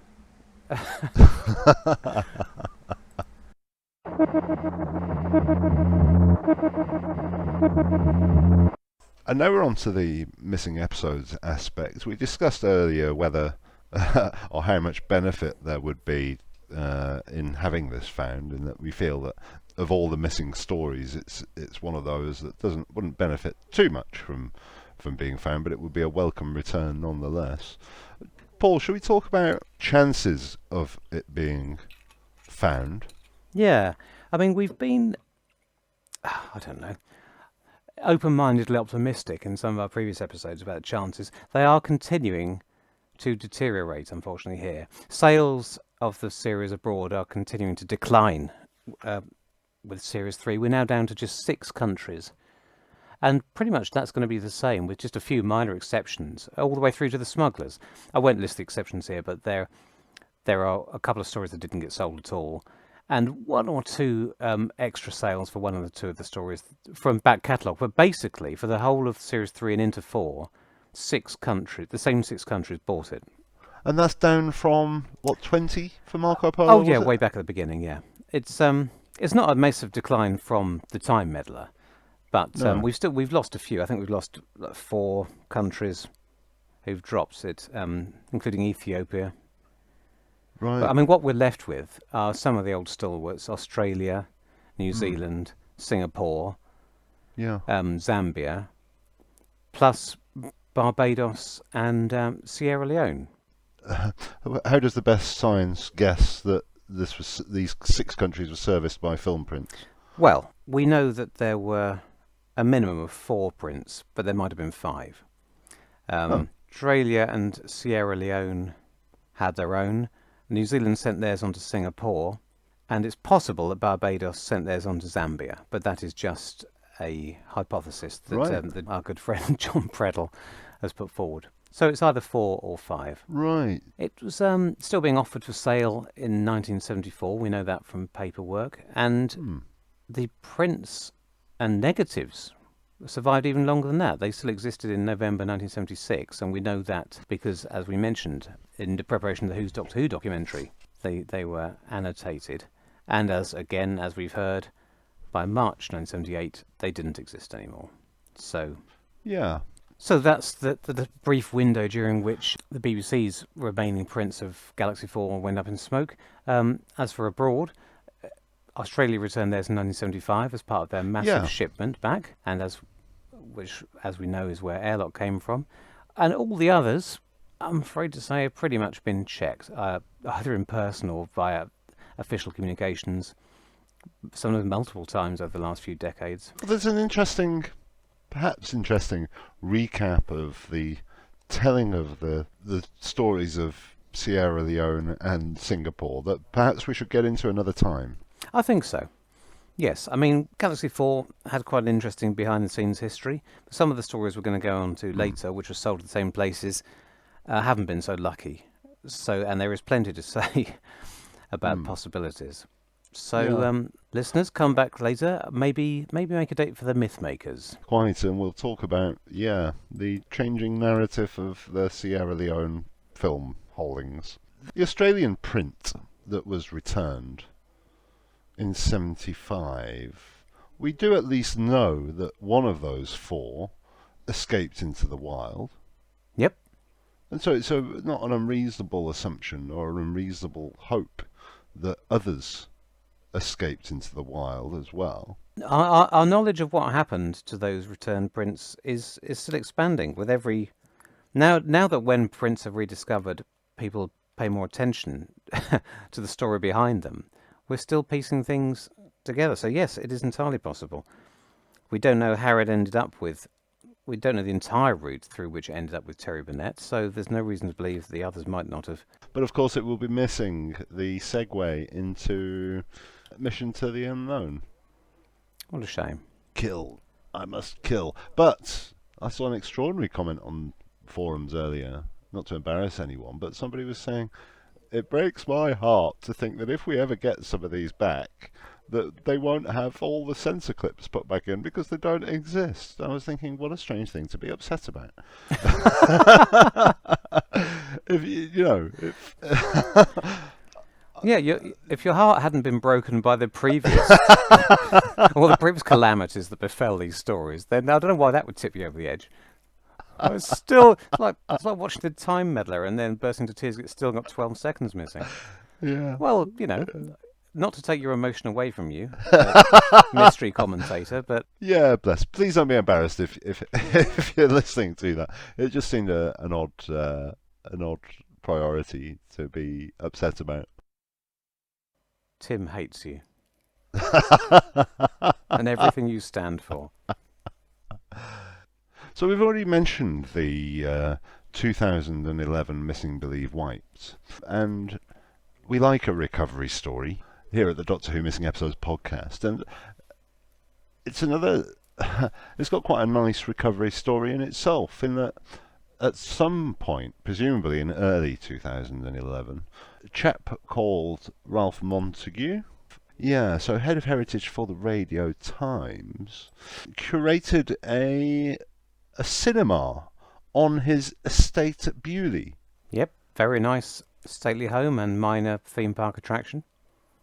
And now we're on to the missing episodes aspect. We discussed earlier whether or how much benefit there would be in having this found, and that we feel that of all the missing stories, it's one of those that wouldn't benefit too much from being found, but it would be a welcome return nonetheless. Paul, shall we talk about chances of it being found? Yeah, I mean, we've been, I don't know, open-mindedly optimistic in some of our previous episodes about chances, they are continuing to deteriorate, unfortunately, here. Sales of the series abroad are continuing to decline with Series 3. We're now down to just 6 countries. And pretty much that's going to be the same, with just a few minor exceptions, all the way through to the smugglers. I won't list the exceptions here, but there are a couple of stories that didn't get sold at all, and 1 or 2 extra sales for 1 or 2 of the stories from back catalogue. But basically, for the whole of Series 3 and into 4, 6 countries, the same 6 countries bought it. And that's down from, 20 for Marco Polo? Oh, yeah, way back at the beginning, yeah. It's not a massive decline from the Time Meddler. But No. we've lost a few. I think we've lost 4 countries who've dropped it, including Ethiopia. Right. But I mean, what we're left with are some of the old stalwarts: Australia, New Zealand, Singapore, Zambia, plus Barbados and Sierra Leone. How does the best science guess that these 6 countries were serviced by film prints? Well, we know that there were a minimum of 4 prints, but there might have been 5. Australia and Sierra Leone had their own. New Zealand sent theirs on to Singapore, and it's possible that Barbados sent theirs on to Zambia, but that is just a hypothesis that, that our good friend John Preddle has put forward. So it's either 4 or 5. Right. It was still being offered for sale in 1974. We know that from paperwork. And the prints and negatives survived even longer than that. They still existed in November 1976, and we know that because, as we mentioned, in the preparation of the Who's Doctor Who documentary, they were annotated. And as we've heard, by March 1978, they didn't exist anymore. So that's the brief window during which the BBC's remaining prints of Galaxy 4 went up in smoke. As for abroad, Australia returned theirs in 1975 as part of their massive shipment back, and which we know is where Airlock came from. And all the others, I'm afraid to say, have pretty much been checked, either in person or via official communications, some of them multiple times over the last few decades. Well, there's an perhaps interesting recap of the telling of the stories of Sierra Leone and Singapore that perhaps we should get into another time. I think so. Yes, I mean, Galaxy 4 had quite an interesting behind-the-scenes history. Some of the stories we're going to go on to later, which were sold at the same places, haven't been so lucky. And there is plenty to say about possibilities. So, listeners, come back later. Maybe make a date for the Mythmakers. Quite, and we'll talk about, the changing narrative of the Sierra Leone film holdings. The Australian print that was returned in 75, we do at least know that one of those 4 escaped into the wild. Yep. And so it's not an unreasonable assumption or an unreasonable hope that others escaped into the wild as well. Our knowledge of what happened to those returned prints is still expanding with every... Now that when prints are rediscovered, people pay more attention to the story behind them. We're still piecing things together. So yes, it is entirely possible. We don't know how it ended up with... We don't know the entire route through which it ended up with Terry Burnett, so there's no reason to believe the others might not have. But of course it will be missing the segue into Mission to the Unknown. What a shame. Kill. I must kill. But I saw an extraordinary comment on forums earlier, not to embarrass anyone, but somebody was saying, it breaks my heart to think that if we ever get some of these back, that they won't have all the censor clips put back in because they don't exist. I was thinking, what a strange thing to be upset about. If your heart hadn't been broken by the previous the previous calamities that befell these stories, then I don't know why that would tip you over the edge. It's like watching the Time Meddler and then bursting into tears. It's still got 12 seconds missing. Yeah. Well, not to take your emotion away from you, mystery commentator, but yeah, bless. Please don't be embarrassed if you're listening to that. It just seemed an odd priority to be upset about. Tim hates you and everything you stand for. So we've already mentioned the 2011 Missing Believe Wiped, and we like a recovery story here at the Doctor Who Missing Episodes podcast, and it's another. It's got quite a nice recovery story in itself, in that at some point, presumably in early 2011, a chap called Ralph Montague, so head of heritage for the Radio Times, curated a cinema on his estate at Bewley. Yep, very nice stately home and minor theme park attraction.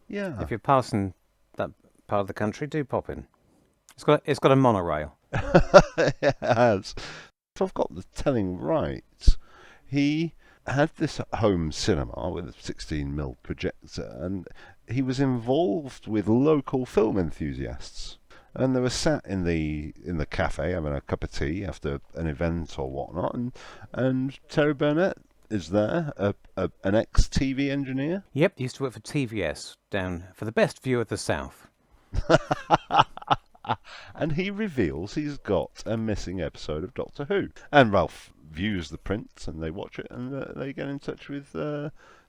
Yeah. If you're passing that part of the country, do pop in. It's got a monorail. It has. If I've got the telling right, he had this home cinema with a 16mm projector, and he was involved with local film enthusiasts. And they were sat in the cafe having a cup of tea after an event or whatnot, and Terry Burnett is there, an ex-TV engineer. Yep, used to work for TVS down for the best view of the south. And he reveals he's got a missing episode of Doctor Who. And Ralph views the print, and they watch it, and they get in touch with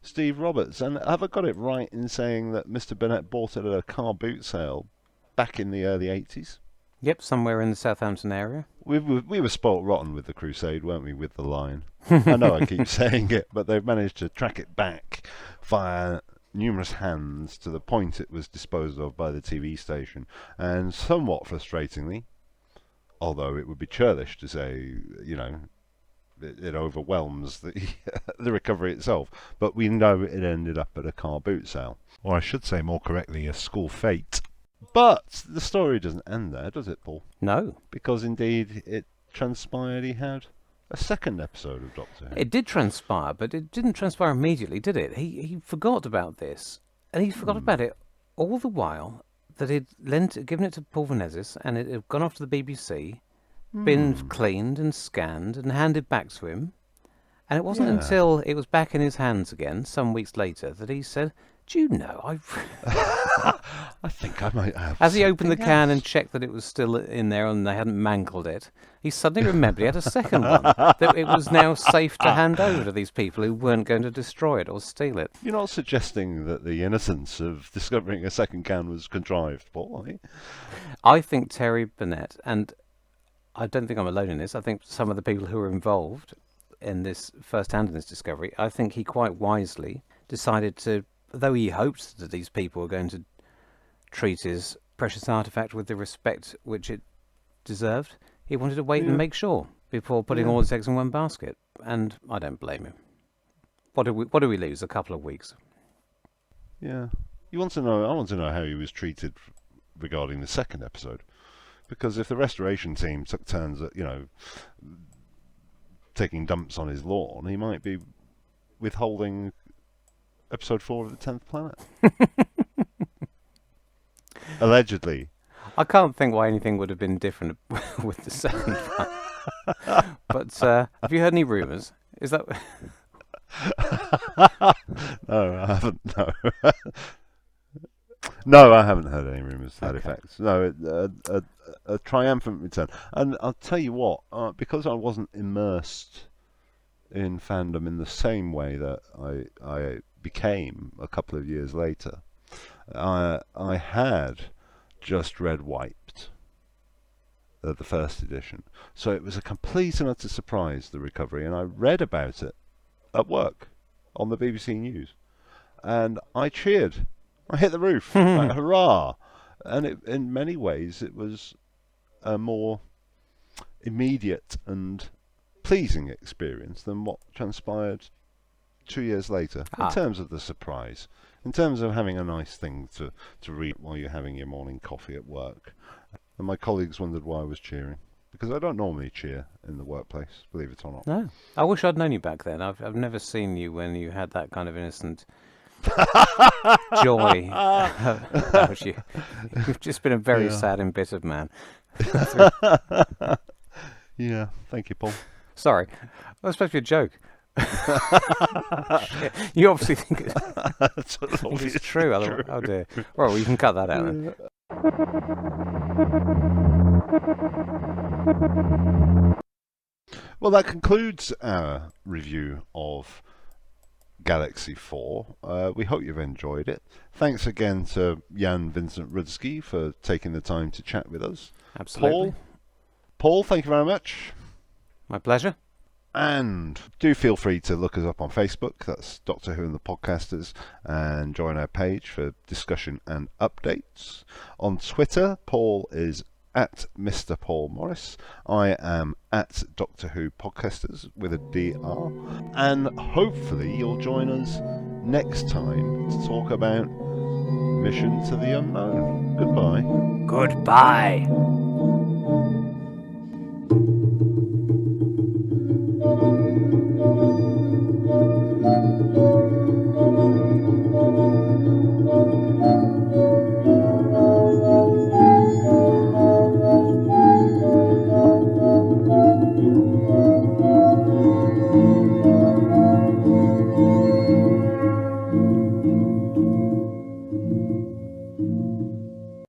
Steve Roberts. And have I got it right in saying that Mr. Burnett bought it at a car boot sale back in the early 80s? Yep, somewhere in the Southampton area. We were spoilt rotten with the Crusade, weren't we, with the line? I know I keep saying it, but they've managed to track it back via numerous hands to the point it was disposed of by the TV station. And somewhat frustratingly, although it would be churlish to say, it overwhelms the recovery itself, but we know it ended up at a car boot sale. Or I should say more correctly, a school fete. But the story doesn't end there, does it, Paul? No. Because indeed it transpired he had a second episode of Doctor Who. It did transpire, but it didn't transpire immediately, did it? He forgot about this. And he forgot about it all the while that he'd given it to Paul Venezis, and it had gone off to the BBC, been cleaned and scanned and handed back to him. And it wasn't until it was back in his hands again, some weeks later, that he said, "Do you know, I think I might have." As he opened the can and checked that it was still in there and they hadn't mangled it, he suddenly remembered he had a second one, that it was now safe to hand over to these people who weren't going to destroy it or steal it. You're not suggesting that the innocence of discovering a second can was contrived, Paul, are you? I think Terry Burnett, and I don't think I'm alone in this, I think some of the people who were involved in this first-hand in this discovery, I think he quite wisely decided to, though he hoped that these people were going to treat his precious artefact with the respect which it deserved, he wanted to wait and make sure before putting all his eggs in one basket. And I don't blame him. What do we lose? A couple of weeks. Yeah. I want to know how he was treated regarding the second episode. Because if the restoration team took turns at, taking dumps on his lawn, he might be withholding episode 4 of the 10th Planet. Allegedly. I can't think why anything would have been different with the second one. But have you heard any rumours? Is that... No, I haven't, no. No, I haven't heard any rumours to that effect. No, a triumphant return. And I'll tell you what, because I wasn't immersed in fandom in the same way that I became a couple of years later, I had just read Wiped, the first edition. So it was a complete and utter surprise, the recovery, and I read about it at work on the BBC News. And I cheered. I hit the roof. Like, hurrah! And in many ways, it was a more immediate and pleasing experience than what transpired 2 years later, in terms of the surprise, in terms of having a nice thing to read while you're having your morning coffee at work. And my colleagues wondered why I was cheering, because I don't normally cheer in the workplace, believe it or not. No. I wish I'd known you back then. I've never seen you when you had that kind of innocent joy about you. You've just been a very sad and bitter man. Yeah, thank you, Paul. Sorry, that was supposed to be a joke. You obviously think it's true. Oh dear. Well, you can cut that out then. Well, that concludes our review of Galaxy 4. We hope you've enjoyed it. Thanks again to Jan Vincent-Rudzki for taking the time to chat with us. Absolutely. Paul, thank you very much. My pleasure. And do feel free to look us up on Facebook, that's Doctor Who and the Podcasters, and join our page for discussion and updates. On Twitter, Paul is at Mr. Paul Morris. I am at Doctor Who Podcasters with a DR. And hopefully you'll join us next time to talk about Mission to the Unknown. Goodbye. Goodbye.